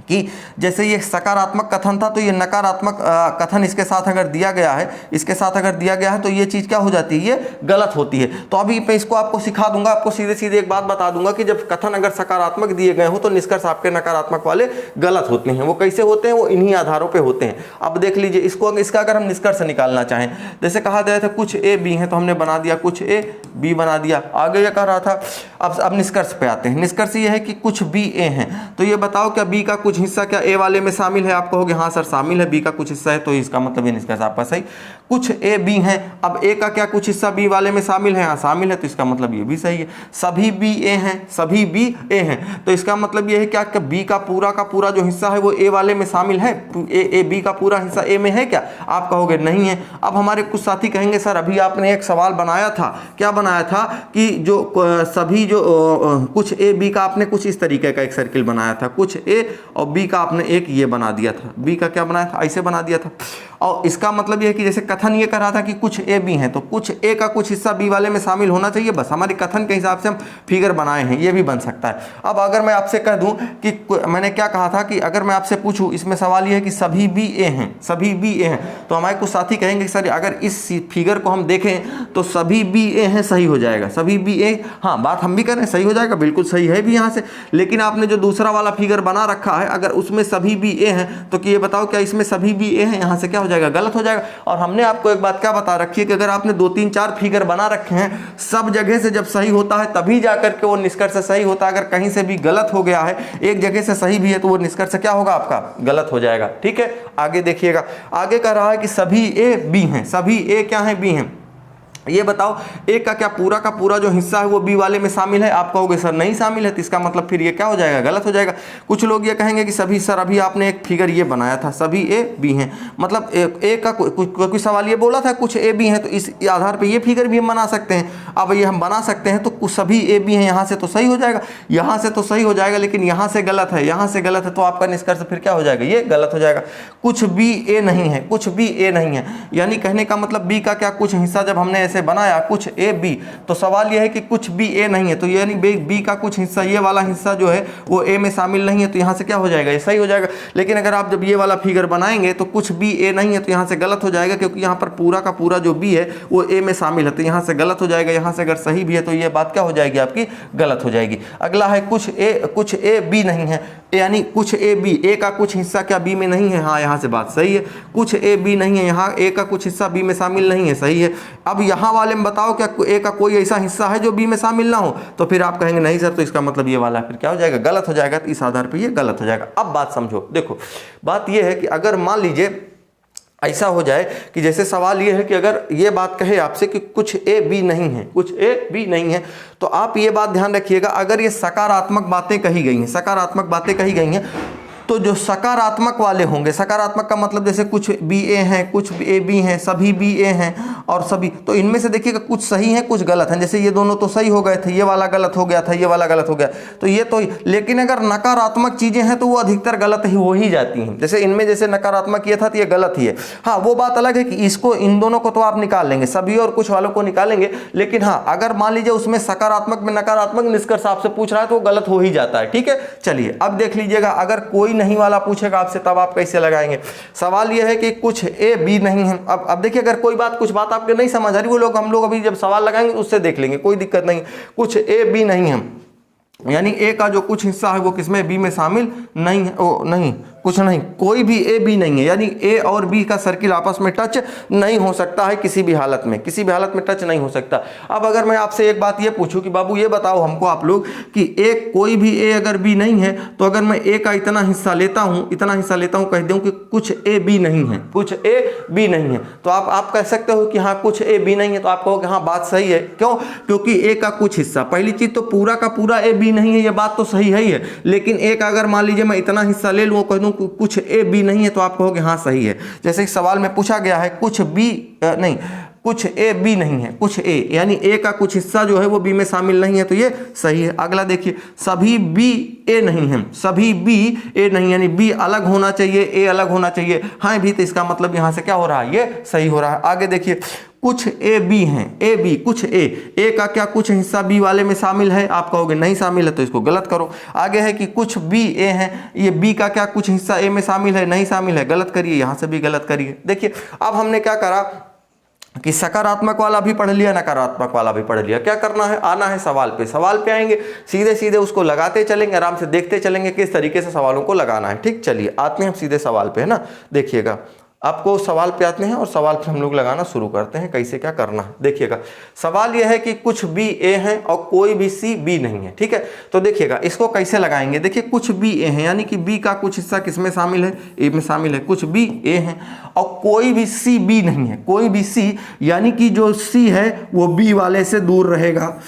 कि जैसे ये सकारात्मक कथन था, तो ये नकारात्मक कथन इसके साथ अगर दिया गया है, तो ये चीज़ क्या हो जाती है, ये गलत होती है। तो अभी मैं इसको आपको सिखा दूंगा, आपको सीधे एक बात बता दूंगा कि जब कथन अगर सकारात्मक दिए गए हो तो निष्कर्ष आपके नकारात्मक वाले गलत होते हैं। वो कैसे होते हैं, वो इन्हीं आधारों पर होते हैं। अब देख लीजिए इसका अगर हम निष्कर्ष निकालना चाहें, जैसे कहा गया था कुछ ए बी है, तो हमने बना दिया, कुछ ए बी बना दिया। आगे ये कह रहा था, अब निष्कर्ष पे आते हैं। निष्कर्ष ये है कि कुछ बी ए हैं, तो ये बताओ क्या बी का कुछ कुछ हिस्सा क्या ए वाले में शामिल है? आप कहोगे हाँ सर शामिल है, बी का कुछ हिस्सा है, तो इसका मतलब ये निष्कर्ष आपका सही। कुछ ए बी हैं, अब ए का क्या कुछ हिस्सा बी वाले में शामिल है? हाँ शामिल है, तो इसका मतलब ये भी सही है। सभी बी ए हैं, सभी बी ए हैं, तो इसका मतलब ये है क्या कि बी का पूरा जो हिस्सा है वो ए वाले में शामिल है। ए बी का पूरा हिस्सा ए में है क्या? आप कहोगे नहीं है। अब हमारे कुछ साथी कहेंगे सर अभी आपने एक सवाल बनाया था, क्या बनाया था कि जो सभी जो कुछ ए बी का आपने कुछ इस तरीके का एक सर्किल बनाया था, कुछ ए और बी का आपने एक ये बना दिया था, बी का क्या बनाया था? ऐसे बना दिया था। और इसका मतलब ये है कि जैसे कथन ये कर रहा था कि कुछ ए बी हैं, तो कुछ ए का कुछ हिस्सा बी वाले में शामिल होना चाहिए, बस हमारे कथन के हिसाब से हम फिगर बनाए हैं, ये भी बन सकता है। अब अगर मैं आपसे कह दूं कि मैंने क्या कहा था कि अगर मैं आपसे पूछूं, इसमें सवाल ये है कि सभी बी ए हैं, सभी बी ए हैं, तो हमारे कुछ साथी कहेंगे सर अगर इस फिगर को हम देखें तो सभी बी ए हैं, सही हो जाएगा, सभी बी ए। हाँ बात हम भी करें, सही हो जाएगा, बिल्कुल सही है भी यहाँ से। लेकिन आपने जो दूसरा वाला फिगर बना रखा है, अगर उसमें सभी बी ए हैं तो ये बताओ क्या इसमें सभी बी ए हैं? यहाँ से क्या हो जाएगा? गलत हो जाएगा। और हमने आपको एक बात क्या बता रखी है कि अगर आपने 2 3 4 फिगर बना रखे हैं, सब जगह से जब सही होता है तभी जाकर के वो निष्कर्ष सही होता है। अगर कहीं से भी गलत हो गया है, एक जगह से सही भी है, तो वो निष्कर्ष क्या होगा आपका? गलत हो जाएगा। ठीक है, आगे देखिएगा, आगे कह रहा है कि सभी ए बी हैं, सभी ए क्या हैं? बी हैं। ये बताओ ए का क्या पूरा जो हिस्सा है वो बी वाले में शामिल है? आप कहोगे सर नहीं शामिल है, तो इसका मतलब फिर ये क्या हो जाएगा? गलत हो जाएगा। कुछ लोग ये कहेंगे कि सभी सर अभी आपने एक फिगर ये बनाया था, सभी ए बी हैं, मतलब ए का कोई सवाल ये बोला था कुछ ए बी हैं, तो इस आधार पे ये फिगर भी हम बना सकते हैं। अब ये हम बना सकते हैं, तो सभी ए बी हैं, यहाँ से तो सही हो जाएगा, यहाँ से तो सही हो जाएगा, लेकिन यहाँ से गलत है, यहाँ से गलत है, तो आपका निष्कर्ष फिर क्या हो जाएगा? ये गलत हो जाएगा। कुछ बी ए नहीं है, कुछ बी ए नहीं है, यानी कहने का मतलब बी का क्या कुछ हिस्सा जब हमने ऐसे बनाया कुछ ए बी, तो सवाल यह है कि कुछ बी ए नहीं है, तो यानी बी का कुछ हिस्सा, ये वाला हिस्सा जो है वो ए में शामिल नहीं है, तो यहाँ से क्या हो जाएगा? ये सही हो जाएगा। लेकिन अगर आप जब ये वाला फिगर बनाएंगे तो कुछ बी ए नहीं है, तो यहाँ से गलत हो जाएगा, क्योंकि यहाँ पर पूरा का पूरा जो बी है वो ए में शामिल है, तो यहाँ से गलत हो जाएगा। यहाँ से अगर सही भी है तो ये बात क्या हो जाएगी आपकी? गलत हो जाएगी। अगला है कुछ ए बी नहीं है, यानी कुछ ए बी, ए का कुछ हिस्सा क्या बी में नहीं है? हाँ यहाँ से बात सही है, कुछ ए बी नहीं है, यहाँ ए का कुछ हिस्सा बी में शामिल नहीं है, सही है। अब यहाँ वाले में बताओ क्या ए का कोई ऐसा हिस्सा है जो बी में शामिल ना हो? तो फिर आप कहेंगे नहीं सर, तो इसका मतलब ये वाला फिर क्या हो जाएगा? गलत हो जाएगा। तो इस आधार पर ये गलत हो जाएगा। अब बात समझो, देखो बात ये है कि अगर मान लीजिए ऐसा हो जाए कि जैसे सवाल ये है कि अगर ये बात कहे आपसे कि कुछ ए बी नहीं है, कुछ ए बी नहीं है, तो आप ये बात ध्यान रखिएगा, अगर ये सकारात्मक बातें कही गई हैं, सकारात्मक बातें कही गई हैं, तो जो सकारात्मक वाले होंगे, सकारात्मक का मतलब जैसे कुछ बी ए हैं, कुछ ए बी हैं, सभी बी ए हैं और सभी, तो इनमें से देखिएगा कुछ सही हैं कुछ गलत हैं। जैसे ये दोनों तो सही हो गए थे, ये वाला गलत हो गया था, ये वाला गलत हो गया, तो ये तो, लेकिन अगर नकारात्मक चीजें हैं तो वो अधिकतर गलत ही हो ही जाती हैं। जैसे इनमें जैसे नकारात्मक ये था तो ये गलत ही है। हाँ वो बात अलग है कि इसको, इन दोनों को तो आप निकाल लेंगे, सभी और कुछ वालों को निकालेंगे, लेकिन हाँ अगर मान लीजिए उसमें सकारात्मक में नकारात्मक निष्कर्ष आपसे पूछ रहा है तो वो गलत हो ही जाता है। ठीक है, चलिए अब देख लीजिएगा, अगर कोई नहीं वाला पूछेगा आपसे तब आप कैसे लगाएंगे? सवाल यह है कि कुछ ए बी नहीं है। अब देखिए, अगर कोई बात, कुछ बात आपके नहीं समझ आ रही, वो लोग हम लोग अभी जब सवाल लगाएंगे उससे देख लेंगे, कोई दिक्कत नहीं। कुछ ए बी नहीं है, यानी ए का जो कुछ हिस्सा है वो किसमें? बी में शामिल नहीं है। ओ नहीं, कुछ नहीं, कोई भी ए बी नहीं है, यानी ए और बी का सर्किल आपस में टच नहीं हो सकता है किसी भी हालत में, किसी भी हालत में टच नहीं हो सकता। अब अगर मैं आपसे एक बात ये पूछूं कि बाबू ये बताओ हमको आप लोग कि एक कोई भी ए अगर बी नहीं है, तो अगर मैं ए का इतना हिस्सा लेता हूं, इतना हिस्सा लेता हूं, कह दूं कि कुछ ए बी नहीं है, कुछ ए बी नहीं है, तो आप कह सकते हो कि हाँ कुछ ए बी नहीं है, तो आप कहोगे हाँ बात सही है। क्यों? क्योंकि ए का कुछ हिस्सा, पहली चीज तो पूरा का पूरा ए बी नहीं है, ये बात तो सही है ही है, लेकिन एक अगर मान लीजिए मैं इतना हिस्सा ले लूँ, कह दूं कुछ ए बी नहीं है, तो आप कहोगे हाँ सही है। जैसे इस सवाल में पूछा गया है कुछ बी नहीं, कुछ ए बी नहीं है, कुछ ए, यानी ए का कुछ हिस्सा जो है वो बी में शामिल नहीं है, तो ये सही है। अगला देखिए, सभी बी ए नहीं है, सभी बी ए नहीं, यानी बी अलग होना चाहिए, ए अलग होना चाहिए, हाँ भी, तो इसका मतलब यहां से क्या हो रहा है? ये सही हो रहा है। आगे देखिए, कुछ ए बी हैं, ए बी, कुछ ए का क्या कुछ हिस्सा बी वाले में शामिल है? आप कहोगे नहीं शामिल है, तो इसको गलत करो। आगे है कि कुछ बी ए हैं, ये बी का क्या कुछ हिस्सा ए में शामिल है? नहीं शामिल है, गलत करिए, यहां से भी गलत करिए। देखिए अब हमने क्या करा कि सकारात्मक वाला भी पढ़ लिया, नकारात्मक वाला भी पढ़ लिया। क्या करना है? आना है सवाल पे, सवाल पे आएंगे, सीधे सीधे उसको लगाते चलेंगे, आराम से देखते चलेंगे किस तरीके से सवालों को लगाना है। ठीक, चलिए आते हैं हम सीधे सवाल पे, है ना। देखिएगा आपको सवाल पे आते हैं और सवाल पे हम लोग लगाना शुरू करते हैं कैसे क्या करना है। देखिएगा सवाल यह है कि कुछ बी ए हैं और कोई भी सी बी नहीं है, ठीक है। तो देखिएगा इसको कैसे लगाएंगे। देखिए कुछ बी ए हैं यानी कि बी का कुछ हिस्सा किसमें शामिल है, ए में शामिल है। कुछ बी ए हैं और कोई भी सी बी नहीं है। कोई भी सी यानी कि जो सी है वो बी वाले से दूर रहेगा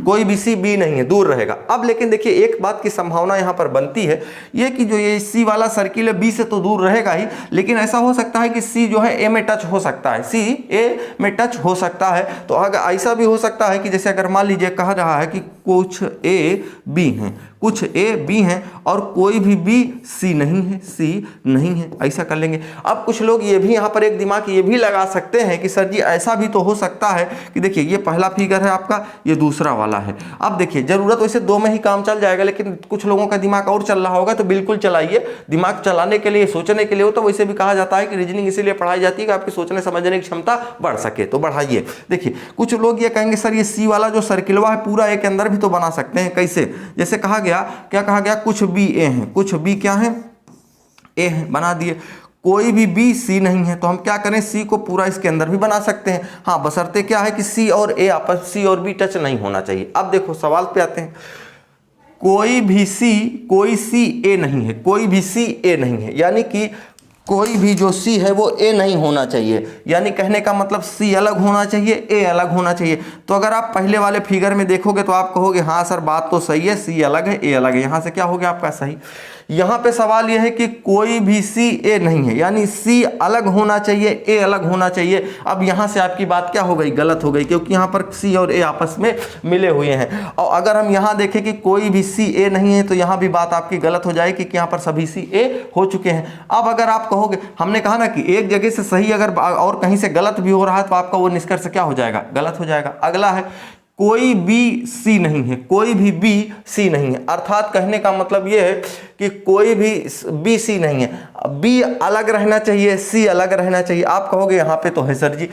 कोई भी सी बी नहीं है, दूर रहेगा। अब लेकिन देखिए एक बात की संभावना यहाँ पर बनती है ये कि जो ये सी वाला सर्किल है बी से तो दूर रहेगा ही, लेकिन ऐसा हो सकता है कि सी जो है ए में टच हो सकता है, सी ए में टच हो सकता है। तो अगर ऐसा भी हो सकता है कि जैसे अगर मान लीजिए कहा रहा है कि कुछ ए बी हैं, कुछ ए बी हैं और कोई भी बी सी नहीं है, सी नहीं है, ऐसा कर लेंगे। अब कुछ लोग ये भी यहाँ पर एक दिमाग ये भी लगा सकते हैं कि सर जी ऐसा भी तो हो सकता है कि देखिए ये पहला फिगर है आपका, ये दूसरा वाला है। अब देखिए जरूरत वैसे दो में ही काम चल जाएगा, लेकिन कुछ लोगों का दिमाग और चल रहा होगा तो बिल्कुल चलाइए। दिमाग चलाने के लिए, सोचने के लिए हो तो वैसे भी कहा जाता है कि रीजनिंग इसीलिए पढ़ाई जाती है कि आपकी सोचने समझने की क्षमता बढ़ सके, तो बढ़ाइए। देखिए कुछ लोग ये कहेंगे सर ये सी वाला जो सर्किलवा है पूरा ए के अंदर भी तो बना सकते हैं। कैसे? जैसे कहा गया, क्या कहा गया, कुछ बी ए हैं, कुछ बी क्या है, ए है, बना दिए। कोई भी बी सी नहीं है तो हम क्या करें, सी को पूरा इसके अंदर भी बना सकते हैं। हाँ बशर्ते क्या है कि सी और ए आपस, सी और बी टच नहीं होना चाहिए। अब देखो सवाल पे आते हैं, कोई भी सी, कोई सी ए नहीं है, कोई भी सी ए नहीं है यानी कि कोई भी जो सी है वो ए नहीं होना चाहिए, यानी कहने का मतलब सी अलग होना चाहिए, ए अलग होना चाहिए। तो अगर आप पहले वाले फिगर में देखोगे तो आप कहोगे हाँ सर बात तो सही है, सी अलग है, ए अलग है। यहाँ से क्या हो गया आपका सही। यहाँ पे सवाल यह है कि कोई भी सी ए नहीं है यानी सी अलग होना चाहिए, ए अलग होना चाहिए। अब यहाँ से आपकी बात क्या हो गई, गलत हो गई, क्योंकि यहाँ पर सी और ए आपस में मिले हुए हैं। और अगर हम यहाँ देखें कि कोई भी सी ए नहीं है तो यहाँ भी बात आपकी गलत हो जाएगी कि यहाँ पर सभी सी ए हो चुके हैं। अब अगर आप कहोगे, हमने कहा ना कि एक जगह से सही अगर और कहीं से गलत भी हो रहा है तो आपका वो निष्कर्ष क्या हो जाएगा, गलत हो जाएगा। अगला है कोई बी सी नहीं है, कोई भी बी सी नहीं है, अर्थात कहने का मतलब ये है कि कोई भी बी सी नहीं है। बी अलग रहना चाहिए, सी अलग रहना चाहिए। आप कहोगे यहाँ पे तो है सर जी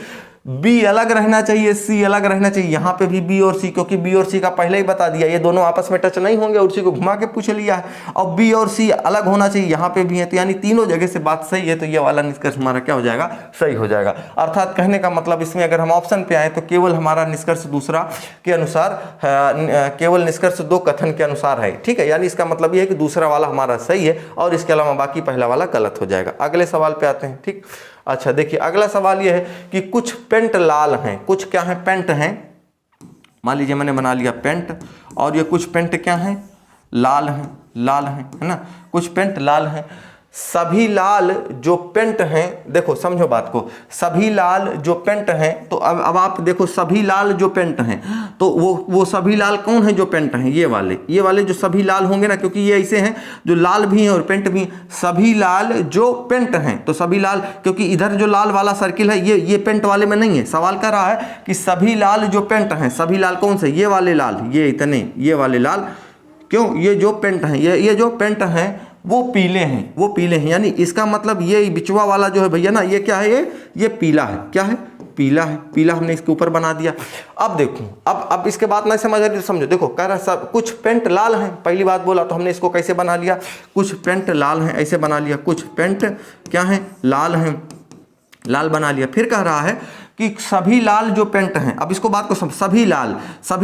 बी अलग रहना चाहिए, सी अलग रहना चाहिए, यहाँ पे भी बी और सी, क्योंकि बी और सी का पहले ही बता दिया ये दोनों आपस में टच नहीं होंगे और उसी को घुमा के पूछ लिया है। और बी और सी अलग होना चाहिए, यहाँ पे भी है, तो यानी तीनों जगह से बात सही है। तो ये वाला निष्कर्ष हमारा क्या हो जाएगा, सही हो जाएगा। अर्थात कहने का मतलब इसमें अगर हम ऑप्शन पे आए तो केवल हमारा निष्कर्ष दूसरा के अनुसार, केवल निष्कर्ष दो कथन के अनुसार है, ठीक है। यानी इसका मतलब ये है कि दूसरा वाला हमारा सही है और इसके अलावा बाकी पहला वाला गलत हो जाएगा। अगले सवाल पे आते हैं, ठीक। अच्छा देखिए अगला सवाल यह है कि कुछ पेंट लाल हैं, कुछ क्या है, पेंट हैं। मान लीजिए मैंने बना लिया पेंट और ये कुछ पेंट क्या हैं, लाल हैं, लाल हैं, है ना, कुछ पेंट लाल हैं। सभी लाल जो पेंट हैं, देखो समझो बात को, सभी लाल जो पेंट हैं, तो अब आप देखो सभी लाल जो पेंट हैं तो वो सभी लाल कौन है जो पेंट हैं, ये वाले जो सभी लाल होंगे ना, क्योंकि ये ऐसे हैं जो लाल भी हैं और पेंट भी हैं। सभी लाल जो पेंट हैं, तो सभी लाल, क्योंकि इधर जो लाल वाला सर्किल है ये पेंट वाले में नहीं है। सवाल कर रहा है कि सभी लाल जो पेंट हैं, सभी लाल कौन से, ये वाले लाल, ये इतने, ये वाले लाल, क्यों, ये जो पेंट हैं, ये जो पेंट हैं वो पीले हैं, वो पीले हैं। यानी इसका मतलब ये बिचवा वाला जो है भैया ना, ये क्या है, ये पीला है, क्या है, पीला है। पीला हमने इसके ऊपर बना दिया। अब देखो, अब इसके बाद नहीं समझ आ रही तो समझो। देखो कह रहा सब कुछ पेंट लाल हैं, पहली बात बोला तो हमने इसको कैसे बना लिया, कुछ पेंट लाल हैं, ऐसे बना लिया। कुछ पेंट क्या है, लाल हैं, लाल बना लिया। फिर कह रहा है कि सभी लाल जो पेंट हैं, अब इसको बात को सभी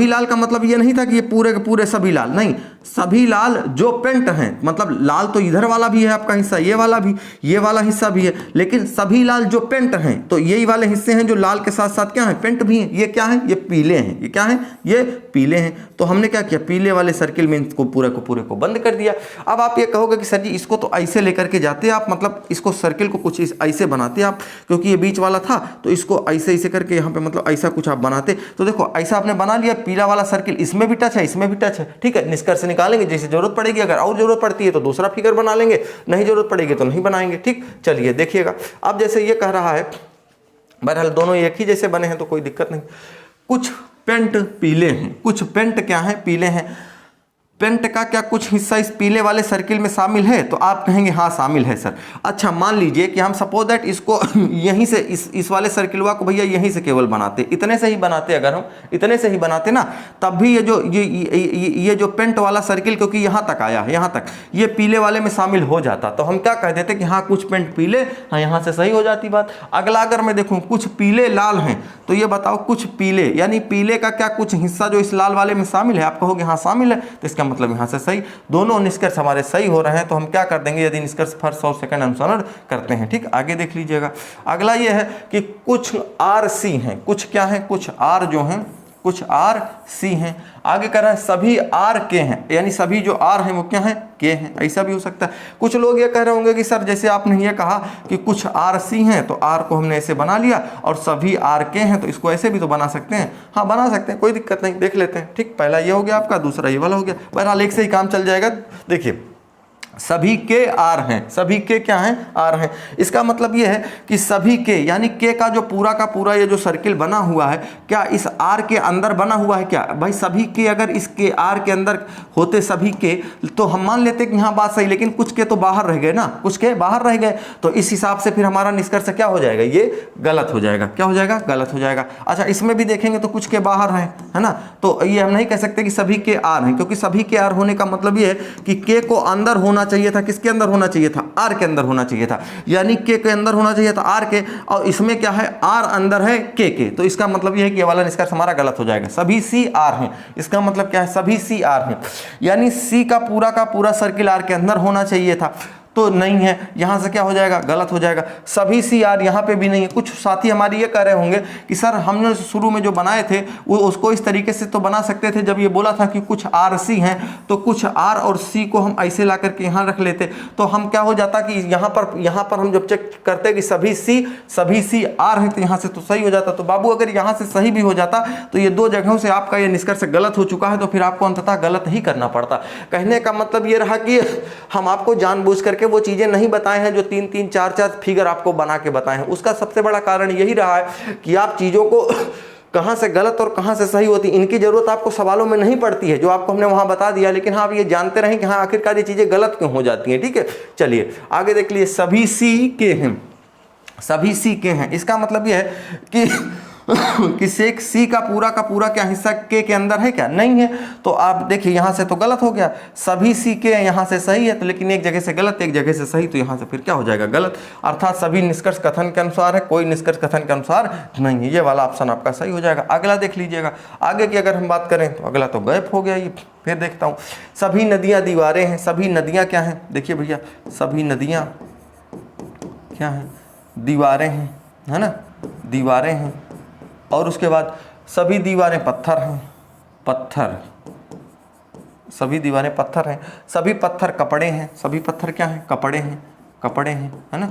लाल का मतलब ये नहीं था कि ये पूरे के पूरे सभी लाल, नहीं, सभी लाल जो पेंट हैं, मतलब लाल तो इधर वाला भी है आपका हिस्सा, ये वाला भी, ये वाला हिस्सा भी है, लेकिन सभी लाल जो पेंट हैं, तो यही वाले हिस्से हैं जो लाल के साथ साथ क्या है, पेंट भी है। ये क्या है, ये पीले हैं, ये क्या है, ये पीले हैं। तो हमने क्या किया, पीले वाले सर्किल में इसको पूरे को बंद कर दिया। अब आप ये कहोगे कि सर जी इसको तो ऐसे लेकर के जाते आप, मतलब इसको सर्किल को कुछ ऐसे बनाते आप, क्योंकि ये बीच वाला था तो इसको ऐसे करके यहाँ पे मतलब ऐसा कुछ आप बनाते। तो देखो ऐसा आपने बना लिया, पीला वाला सर्किल इसमें भी टच है, इसमें भी टच है, ठीक है। निष्कर्ष निकालेंगे जैसे जरूरत पड़ेगी, अगर और जरूरत पड़ती है तो दूसरा फिगर बना लेंगे, नहीं जरूरत पड़ेगी तो नहीं बनाएंगे, ठीक। चलिए देखिएगा, अब जैसे ये कह रहा है, बहरहाल दोनों एक ही जैसे बने हैं तो कोई दिक्कत नहीं। कुछ पेंट पीले हैं, कुछ पेंट क्या है, पीले हैं। पेंट का क्या कुछ हिस्सा इस पीले वाले सर्किल में शामिल है? तो आप कहेंगे हाँ शामिल है सर। अच्छा मान लीजिए कि हम सपोज दैट इसको यहीं से इस वाले सर्किलवा को भैया यहीं से केवल बनाते, इतने से ही बनाते, अगर हम इतने से ही बनाते ना, तब भी ये जो पेंट वाला सर्किल क्योंकि यहाँ तक आया है, यहाँ तक ये पीले वाले में शामिल हो जाता, तो हम क्या कह देते कि हाँ कुछ पेंट पीले, हाँ यहाँ से सही हो जाती बात। अगला अगर मैं देखूँ कुछ पीले लाल हैं, तो ये बताओ कुछ पीले यानी पीले का क्या कुछ हिस्सा जो इस लाल वाले में शामिल है? आप कहोगे हाँ शामिल है, तो इसका मतलब यहाँ से सही। दोनों निष्कर्ष हमारे सही हो रहे हैं, तो हम क्या कर देंगे यदि निष्कर्ष पर 100 सेकंड अनुसरण करते हैं। ठीक, आगे देख लीजिएगा। अगला ये है कि कुछ आर सी हैं, कुछ क्या है, कुछ आर जो हैं, कुछ आर सी हैं। आगे कर रहा है सभी आर के हैं, यानी सभी जो आर हैं वो क्या हैं, के हैं, ऐसा भी हो सकता है। कुछ लोग ये कह रहे होंगे कि सर जैसे आपने ये कहा कि कुछ आर सी हैं, तो आर को हमने ऐसे बना लिया, और सभी आर के हैं तो इसको ऐसे भी तो बना सकते हैं। हाँ बना सकते हैं, कोई दिक्कत नहीं, देख लेते हैं। ठीक, पहला ये हो गया आपका, दूसरा ये वाला हो गया। बहरहाल एक से ही काम चल जाएगा। देखिए सभी के आर हैं, सभी के क्या हैं, आर हैं। इसका मतलब ये है कि सभी के यानी के का जो पूरा का पूरा ये जो सर्किल बना हुआ है, क्या इस आर के अंदर बना हुआ है? क्या भाई सभी के अगर इस के आर के अंदर होते सभी के, तो हम मान लेते कि यहाँ बात सही, लेकिन कुछ के तो बाहर रह गए ना, कुछ के बाहर रह गए, तो इस हिसाब से फिर हमारा निष्कर्ष क्या हो जाएगा, ये गलत हो जाएगा। क्या हो जाएगा, गलत हो जाएगा। अच्छा इसमें भी देखेंगे तो कुछ के बाहर हैं, है ना, तो ये हम नहीं कह सकते कि सभी के आर हैं, क्योंकि सभी के आर होने का मतलब ये है कि के को अंदर होना चाहिए था, किसके अंदर होना चाहिए था, आर के अंदर होना चाहिए था, यानी के अंदर होना चाहिए था आर के, और इसमें क्या है, आर अंदर है के, तो इसका मतलब यह है कि ये वाला निष्कर्ष हमारा गलत हो जाएगा। सभी सी आर हैं, इसका मतलब क्या है, सभी सी आर हैं, यानी सी का पूरा सर्किल आर के अंदर होना चाहिए था, तो नहीं है, यहाँ से क्या हो जाएगा, गलत हो जाएगा। सभी सी आर यहाँ पे भी नहीं है। कुछ साथी हमारी ये कह रहे होंगे कि सर हमने शुरू में जो बनाए थे वो उसको इस तरीके से तो बना सकते थे, जब ये बोला था कि कुछ आर सी हैं, तो कुछ आर और सी को हम ऐसे ला करके यहाँ रख लेते, तो हम क्या हो जाता कि यहाँ पर हम जब चेक करते कि सभी सी आर हैं, तो यहाँ से तो सही हो जाता। तो बाबू अगर यहाँ से सही भी हो जाता तो ये दो जगहों से आपका ये निष्कर्ष गलत हो चुका है, तो फिर आपको अंततः गलत ही करना पड़ता। कहने का मतलब ये रहा कि हम आपको जानबूझ करके वो चीजें नहीं बताए हैं जो 3-3, 4-4 फिगर आपको बना के बताए हैं। उसका सबसे बड़ा कारण यही रहा है कि आप चीजों को कहां से गलत और कहां से सही होती, इनकी जरूरत आपको सवालों में नहीं पड़ती है, जो आपको हमने वहां बता दिया, लेकिन हाँ आप ये जानते रहें कि हाँ आखिरकार ये चीजें गलत क्यों हो जाती हैं। ठीक है, चलिए आगे देख लिए। सभी सी के हैं, सभी सी के हैं, इसका मतलब यह है कि सी का पूरा क्या हिस्सा के अंदर है क्या, नहीं है, तो आप देखिए यहाँ से तो गलत हो गया। सभी सी के यहाँ से सही है, तो लेकिन एक जगह से गलत एक जगह से सही, तो यहाँ से फिर क्या हो जाएगा, गलत। अर्थात सभी निष्कर्ष कथन के अनुसार है, कोई निष्कर्ष कथन के अनुसार नहीं है। ये वाला ऑप्शन आपका सही हो जाएगा। अगला देख लीजिएगा। आगे की अगर हम बात करें तो अगला तो गायब हो गया ये। फिर देखता हूँ, सभी नदियाँ दीवारें हैं। सभी नदियाँ क्या हैं, देखिए भैया सभी नदियाँ क्या हैं, दीवारें हैं, है ना, दीवारें हैं। और उसके बाद सभी दीवारें पत्थर हैं, पत्थर, सभी दीवारें पत्थर हैं। सभी पत्थर कपड़े हैं, सभी पत्थर क्या हैं, कपड़े हैं, कपड़े हैं, है ना,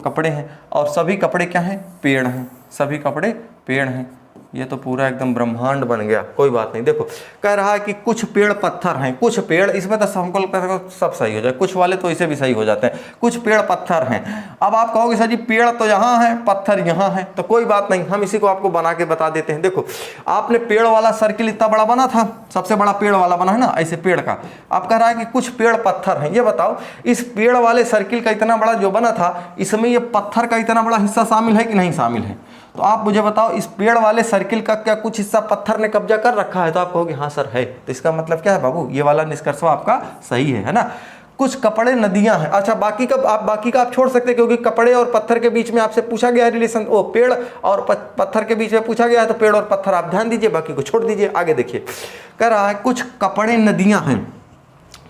कपड़े हैं। और सभी कपड़े क्या हैं, पेड़ हैं, सभी कपड़े पेड़ हैं। ये तो पूरा एकदम ब्रह्मांड बन गया। कोई बात नहीं, देखो कह रहा है कि कुछ पेड़ पत्थर हैं, कुछ पेड़, इसमें तो हमको लगता है सब सही हो जाए, कुछ वाले तो इसे भी सही हो जाते हैं। कुछ पेड़ पत्थर हैं। अब आप कहोगे सर जी पेड़ तो यहाँ है, पत्थर यहाँ है, तो कोई बात नहीं, हम इसी को आपको बना के बता देते हैं। देखो आपने पेड़ वाला सर्किल इतना बड़ा बना था, सबसे बड़ा पेड़ वाला बना है ना, ऐसे पेड़ का। आप कह रहा है कि कुछ पेड़ पत्थर हैं। ये बताओ इस पेड़ वाले सर्किल का इतना बड़ा जो बना था, इसमें ये पत्थर का इतना बड़ा हिस्सा शामिल है कि नहीं शामिल है? तो आप मुझे बताओ इस पेड़ वाले सर्किल का क्या कुछ हिस्सा पत्थर ने कब्जा कर रखा है? तो आप कहोगे हाँ सर है। तो इसका मतलब क्या है बाबू, ये वाला निष्कर्ष आपका सही है ना। कुछ कपड़े नदियां हैं। अच्छा बाकी का आप छोड़ सकते हैं, क्योंकि कपड़े और पत्थर के बीच में आपसे पूछा गया है रिलेशन, वो पेड़ और पत्थर के बीच में पूछा गया है, तो पेड़ और पत्थर आप ध्यान दीजिए, बाकी को छोड़ दीजिए। आगे देखिए, कह रहा है कुछ कपड़े नदियां हैं,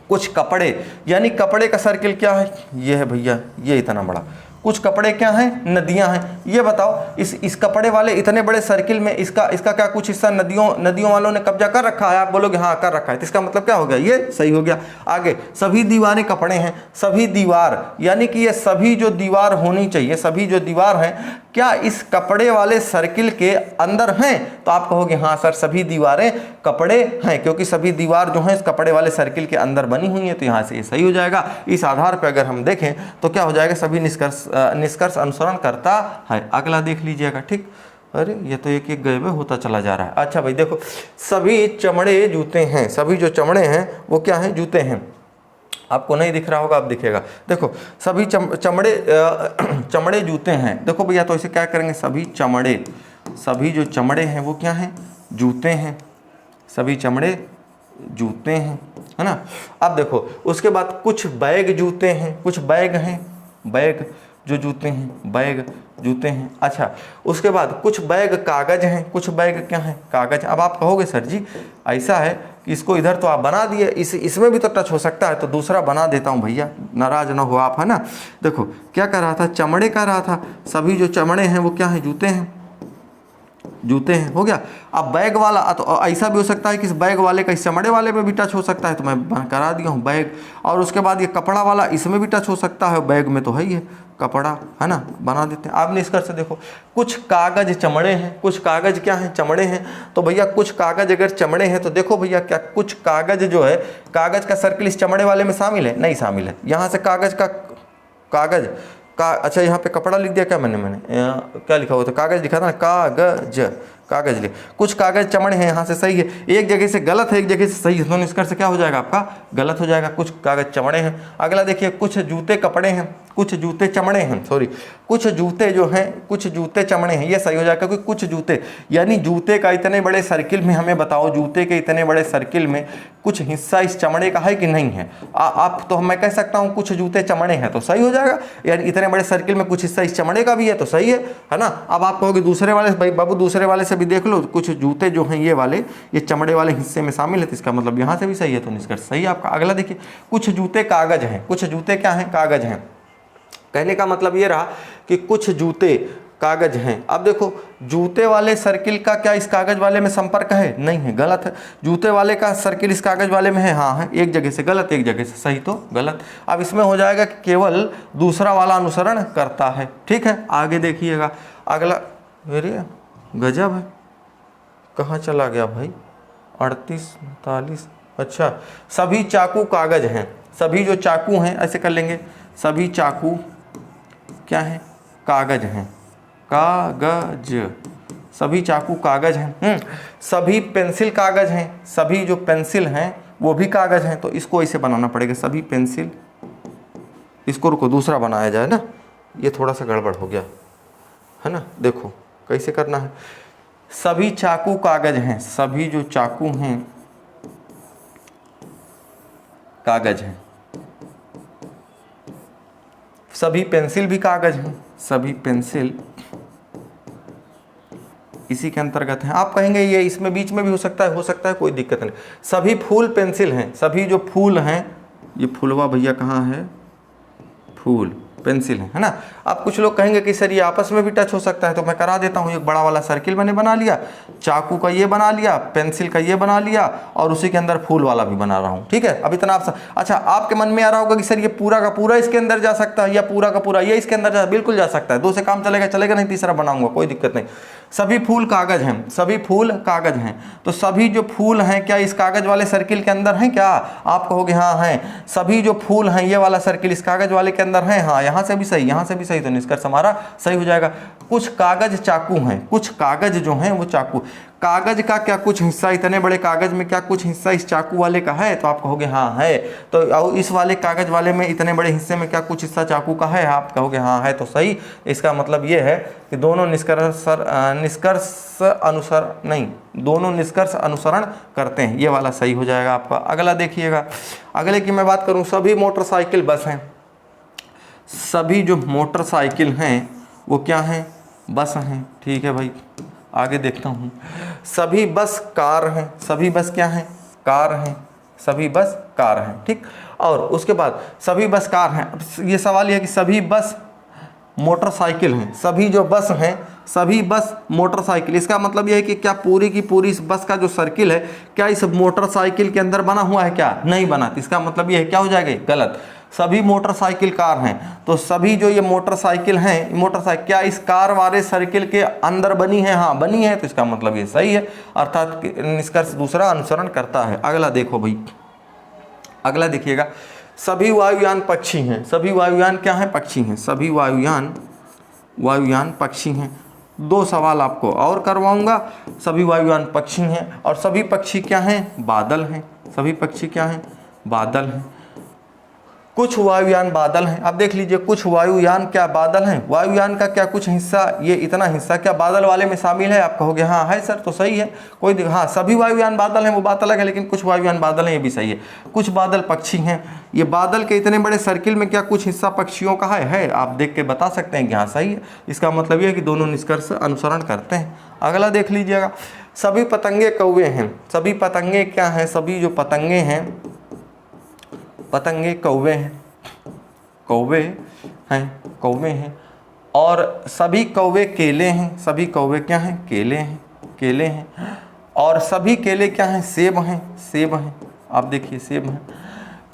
कुछ कपड़े, यानी कपड़े का सर्किल क्या है, ये है भैया, ये इतना बड़ा। कुछ कपड़े क्या हैं, नदियां हैं। ये बताओ इस कपड़े वाले इतने बड़े सर्किल में इसका क्या कुछ हिस्सा नदियों वालों ने कब्जा कर रखा है? आप बोलोगे हाँ कर रखा है, तो इसका मतलब क्या हो गया, ये सही हो गया। आगे सभी दीवारें कपड़े हैं। सभी दीवार यानी कि ये सभी जो दीवार होनी चाहिए, सभी जो दीवार हैं क्या इस कपड़े वाले सर्किल के अंदर हैं? तो आप कहोगे हाँ सर सभी दीवारें कपड़े हैं, क्योंकि सभी दीवार जो हैं इस कपड़े वाले सर्किल के अंदर बनी हुई हैं, तो यहाँ से ये सही हो जाएगा। इस आधार पर अगर हम देखें तो क्या हो जाएगा, सभी निष्कर्ष अनुसरण करता है। अगला देख लीजिएगा। ठीक, अरे ये तो एक एक गायब होता चला जा रहा है। अच्छा भाई देखो, सभी चमड़े जूते हैं, सभी जो चमड़े हैं वो क्या हैं, जूते हैं। आपको नहीं दिख रहा होगा, अब दिखेगा। देखो सभी चमड़े जूते हैं। देखो भैया तो इसे क्या करेंगे, सभी चमड़े, सभी जो चमड़े हैं वो क्या हैं, जूते हैं, सभी चमड़े जूते हैं, है ना। अब देखो उसके बाद कुछ बैग जूते हैं, कुछ बैग हैं, बैग जो जूते हैं, बैग जूते हैं। अच्छा उसके बाद कुछ बैग कागज हैं, कुछ बैग क्या हैं, कागज। अब आप कहोगे सर जी ऐसा है कि इसको इधर तो आप बना दिए, इसमें भी तो टच हो सकता है, तो दूसरा बना देता हूँ भैया, नाराज ना हो आप, है ना। देखो क्या कर रहा था, चमड़े का रहा था, सभी जो चमड़े हैं वो क्या हैं, जूते हैं, जूते हैं, हो गया। अब बैग वाला, तो ऐसा भी हो सकता है कि इस बैग वाले का इस चमड़े वाले में भी टच हो सकता है, तो मैं करा दिया हूँ बैग। और उसके बाद ये कपड़ा वाला, इसमें भी टच हो सकता है, बैग में तो है ही है कपड़ा, है ना, बना देते हैं। आप निष्कर्ष से देखो, कुछ कागज चमड़े हैं, कुछ कागज क्या हैं, चमड़े हैं। तो भैया कुछ कागज अगर चमड़े हैं तो देखो भैया क्या कुछ कागज जो है, कागज का सर्किल इस चमड़े वाले में शामिल है, नहीं शामिल है। यहाँ से कागज का अच्छा यहाँ पे कपड़ा लिख दिया क्या मैंने क्या लिखा हुआ था, कागज लिखा था ना, कागज लिख, कुछ कागज चमड़े हैं, यहाँ से सही है, एक जगह से गलत है, एक जगह से सही है, दोनों निष्कर्ष क्या हो जाएगा आपका, गलत हो जाएगा। कुछ कागज चमड़े हैं। अगला देखिए, कुछ जूते कपड़े हैं, कुछ जूते चमड़े हैं, सॉरी, कुछ जूते जो हैं, कुछ जूते चमड़े हैं, ये सही हो जाएगा, क्योंकि कुछ जूते यानी जूते का इतने बड़े सर्किल में, हमें बताओ जूते के इतने बड़े सर्किल में कुछ हिस्सा इस चमड़े का है कि नहीं है। आप तो मैं कह सकता हूँ कुछ जूते चमड़े हैं, तो सही हो जाएगा, यानी इतने बड़े सर्किल में कुछ हिस्सा इस चमड़े का भी है, तो सही है ना। अब आप कहोगे दूसरे वाले, भाई बाबू दूसरे वाले से भी देख लो, कुछ जूते जो हैं ये वाले, ये चमड़े वाले हिस्से में शामिल है, तो इसका मतलब यहाँ से भी सही है, तो निष्कर्ष सही है आपका। अगला देखिए, कुछ जूते कागज हैं, कुछ जूते क्या हैं, कागज हैं। कहने का मतलब ये रहा कि कुछ जूते कागज हैं। अब देखो जूते वाले सर्किल का क्या इस कागज वाले में संपर्क है, नहीं है, गलत है। जूते वाले का सर्किल इस कागज वाले में है, हाँ है, एक जगह से गलत, एक जगह से सही, तो गलत। अब इसमें हो जाएगा कि केवल दूसरा वाला अनुसरण करता है, ठीक है। आगे देखिएगा अगला, अरे गजब है, कहाँ चला गया भाई, 38 39। अच्छा, सभी चाकू कागज हैं, सभी जो चाकू हैं, ऐसे कर लेंगे, सभी चाकू क्या है, कागज हैं, कागज, सभी चाकू कागज हैं। सभी पेंसिल कागज हैं, सभी जो पेंसिल हैं वो भी कागज हैं, तो इसको ऐसे बनाना पड़ेगा, सभी पेंसिल, इसको रुको दूसरा बनाया जाए ना, ये थोड़ा सा गड़बड़ हो गया है ना। देखो कैसे करना है, सभी चाकू कागज हैं, सभी जो चाकू हैं कागज हैं, सभी पेंसिल भी कागज हैं, सभी पेंसिल इसी के अंतर्गत हैं। आप कहेंगे ये इसमें बीच में भी हो सकता है, कोई दिक्कत नहीं। सभी फूल पेंसिल हैं, सभी जो फूल हैं, ये फूलवा भैया कहाँ है, फूल पेंसिल है ना। अब कुछ लोग कहेंगे कि सर ये आपस में भी टच हो सकता है, तो मैं करा देता हूँ। एक बड़ा वाला सर्किल मैंने बना लिया, चाकू का ये बना लिया, पेंसिल का ये बना लिया, और उसी के अंदर फूल वाला भी बना रहा हूँ, ठीक है। अब इतना आप अच्छा, आपके मन में आ रहा होगा कि सर ये पूरा का पूरा इसके अंदर जा सकता है, या पूरा का पूरा ये इसके अंदर जा, बिल्कुल जा सकता है, दो से काम चलेगा नहीं, तीसरा बनाऊंगा, कोई दिक्कत नहीं। सभी फूल कागज हैं, सभी फूल कागज हैं, तो सभी जो फूल हैं क्या इस कागज वाले सर्किल के अंदर हैं क्या, आप कहोगे हाँ हैं। सभी जो फूल हैं ये वाला सर्किल इस कागज वाले के अंदर है, हाँ, यहाँ से भी सही, यहाँ से भी सही, तो निष्कर्ष हमारा सही हो जाएगा। कुछ कागज चाकू हैं, कुछ कागज जो हैं वो चाकू, कागज का क्या कुछ हिस्सा, इतने बड़े कागज में क्या कुछ हिस्सा इस चाकू वाले का है, तो आप कहोगे हाँ है। तो इस वाले कागज वाले में इतने बड़े हिस्से में क्या कुछ हिस्सा चाकू का है, आप कहोगे हाँ है, तो सही। इसका मतलब ये है कि दोनों निष्कर्ष अनुसरण करते हैं, ये वाला सही हो जाएगा आपका। अगला देखिएगा, अगले की मैं बात करूं, सभी मोटरसाइकिल बस हैं, सभी जो मोटरसाइकिल हैं वो क्या हैं, बस हैं, ठीक है भाई। आगे देखता हूँ, सभी बस कार हैं, सभी बस क्या हैं, कार हैं, सभी बस कार हैं, ठीक। और उसके बाद सभी बस कार हैं, ये सवाल ये है कि सभी बस मोटरसाइकिल हैं, सभी जो बस हैं सभी बस मोटरसाइकिल, इसका मतलब यह है कि क्या पूरी की पूरी इस बस का जो सर्किल है क्या इस मोटरसाइकिल के अंदर बना हुआ है, क्या नहीं बना, तो इसका मतलब यह है क्या हो जाएगा, गलत। सभी मोटरसाइकिल कार हैं, तो सभी जो ये मोटरसाइकिल हैं, मोटरसाइकिल क्या इस कार वाले सर्किल के अंदर बनी है, हाँ बनी है, तो इसका मतलब ये सही है, अर्थात निष्कर्ष दूसरा अनुसरण करता है। अगला देखो भाई, अगला देखिएगा, सभी वायुयान पक्षी हैं, सभी वायुयान क्या हैं, पक्षी हैं, सभी वायुयान पक्षी हैं। 2 सवाल आपको और करवाऊंगा। सभी वायुयान पक्षी हैं और सभी पक्षी क्या हैं? बादल हैं। सभी पक्षी क्या हैं? बादल हैं। कुछ वायुयान बादल हैं। अब देख लीजिए, कुछ वायुयान क्या बादल हैं? वायुयान का क्या कुछ हिस्सा, ये इतना हिस्सा क्या बादल वाले में शामिल है? आप कहोगे हाँ है सर, तो सही है, कोई हाँ सभी वायुयान बादल हैं वो बात अलग है, लेकिन कुछ वायुयान बादल हैं ये भी सही है। कुछ बादल पक्षी हैं। ये बादल के इतने बड़े सर्किल में क्या कुछ हिस्सा पक्षियों का है? आप देख के बता सकते हैं कि हाँ सही है। इसका मतलब ये है कि दोनों निष्कर्ष अनुसरण करते हैं। अगला देख लीजिएगा, सभी पतंगे कौवे हैं। सभी पतंगे क्या हैं? सभी जो पतंगे हैं, पतंगे कौवे हैं। कौवे हैं, कौवे हैं। और सभी कौवे केले हैं। सभी कौवे क्या हैं? केले हैं, केले हैं। और सभी केले क्या हैं? सेब हैं, सेब हैं। आप देखिए सेब हैं।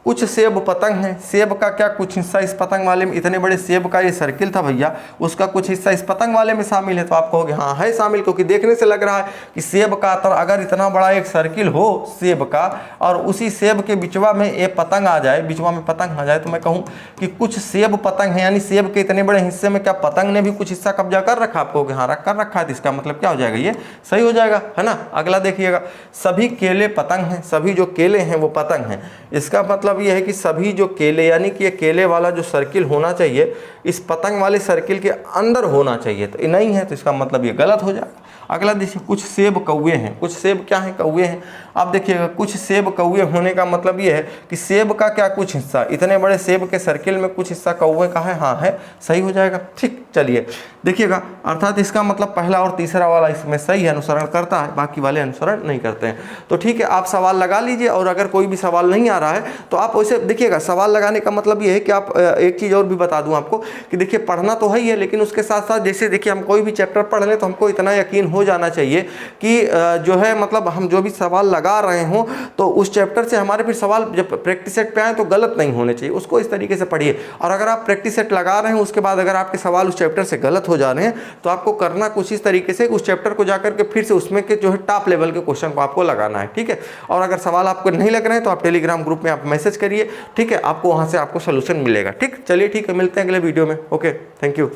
कुछ सेब पतंग हैं। सेब का क्या कुछ हिस्सा इस पतंग वाले में, इतने बड़े सेब का ये सर्किल था भैया, उसका कुछ हिस्सा इस पतंग वाले में शामिल है। तो आप कहोगे हाँ है शामिल, क्योंकि देखने से लग रहा है कि सेब का अगर इतना बड़ा एक सर्किल हो सेब का और उसी सेब के बिचवा में ये पतंग आ जाए, बिचवा में पतंग आ जाए, तो मैं कहूँ कि कुछ सेब पतंग है, यानी सेब के इतने बड़े हिस्से में क्या पतंग ने भी कुछ हिस्सा कब्जा कर रखा? आप कहोगे हाँ कर रखा है, तो इसका मतलब क्या हो जाएगा? ये सही हो जाएगा, है ना। अगला देखिएगा, सभी केले पतंग हैं। सभी जो केले हैं वो पतंग हैं। इसका मतलब ये है कि सभी जो केले, यानी कि ये केले वाला जो सर्किल होना चाहिए इस पतंग वाले सर्किल के अंदर होना चाहिए, तो नहीं है, तो इसका मतलब ये गलत हो जाएगा। अगला देखिए, कुछ सेब कौवे हैं। कुछ सेब क्या हैं? कौवे हैं। आप देखिएगा, कुछ सेब कौवे होने का मतलब ये है कि सेब का क्या कुछ हिस्सा, इतने बड़े सेब के सर्किल में कुछ हिस्सा कौवे का है। हाँ है, सही हो जाएगा। ठीक, चलिए देखिएगा, अर्थात इसका मतलब पहला और तीसरा वाला इसमें सही है, अनुसरण करता है, बाकी वाले अनुसरण नहीं करते हैं। तो ठीक है, आप सवाल लगा लीजिए, और अगर कोई भी सवाल नहीं आ रहा है तो आप वैसे देखिएगा, सवाल लगाने का मतलब ये है कि आप एक चीज़ और भी बता दूं आपको कि देखिए पढ़ना तो है ही है, लेकिन उसके साथ साथ जैसे देखिए हम कोई भी चैप्टर पढ़ लें तो हमको इतना यकीन हो जाना चाहिए कि जो है मतलब हम जो भी सवाल लगा रहे हों तो उस चैप्टर से हमारे फिर सवाल जब प्रैक्टिस सेट पे आए तो गलत नहीं होने चाहिए। उसको इस तरीके से पढ़िए, और अगर आप प्रैक्टिस सेट लगा रहे हैं उसके बाद अगर आपके सवाल उस चैप्टर से गलत हो जा रहे हैं तो आपको करना कुछ इस तरीके से, उस चैप्टर को जाकर के फिर से उसमें के जो है टॉप लेवल के क्वेश्चन को आपको लगाना है। ठीक है, और अगर सवाल आपको नहीं लग रहे हैं तो आप टेलीग्राम ग्रुप में आप मैसेज करिए। ठीक है, आपको वहाँ से आपको सोल्यूशन मिलेगा। ठीक, चलिए ठीक है, मिलते हैं अगले वीडियो में। Okay, thank you.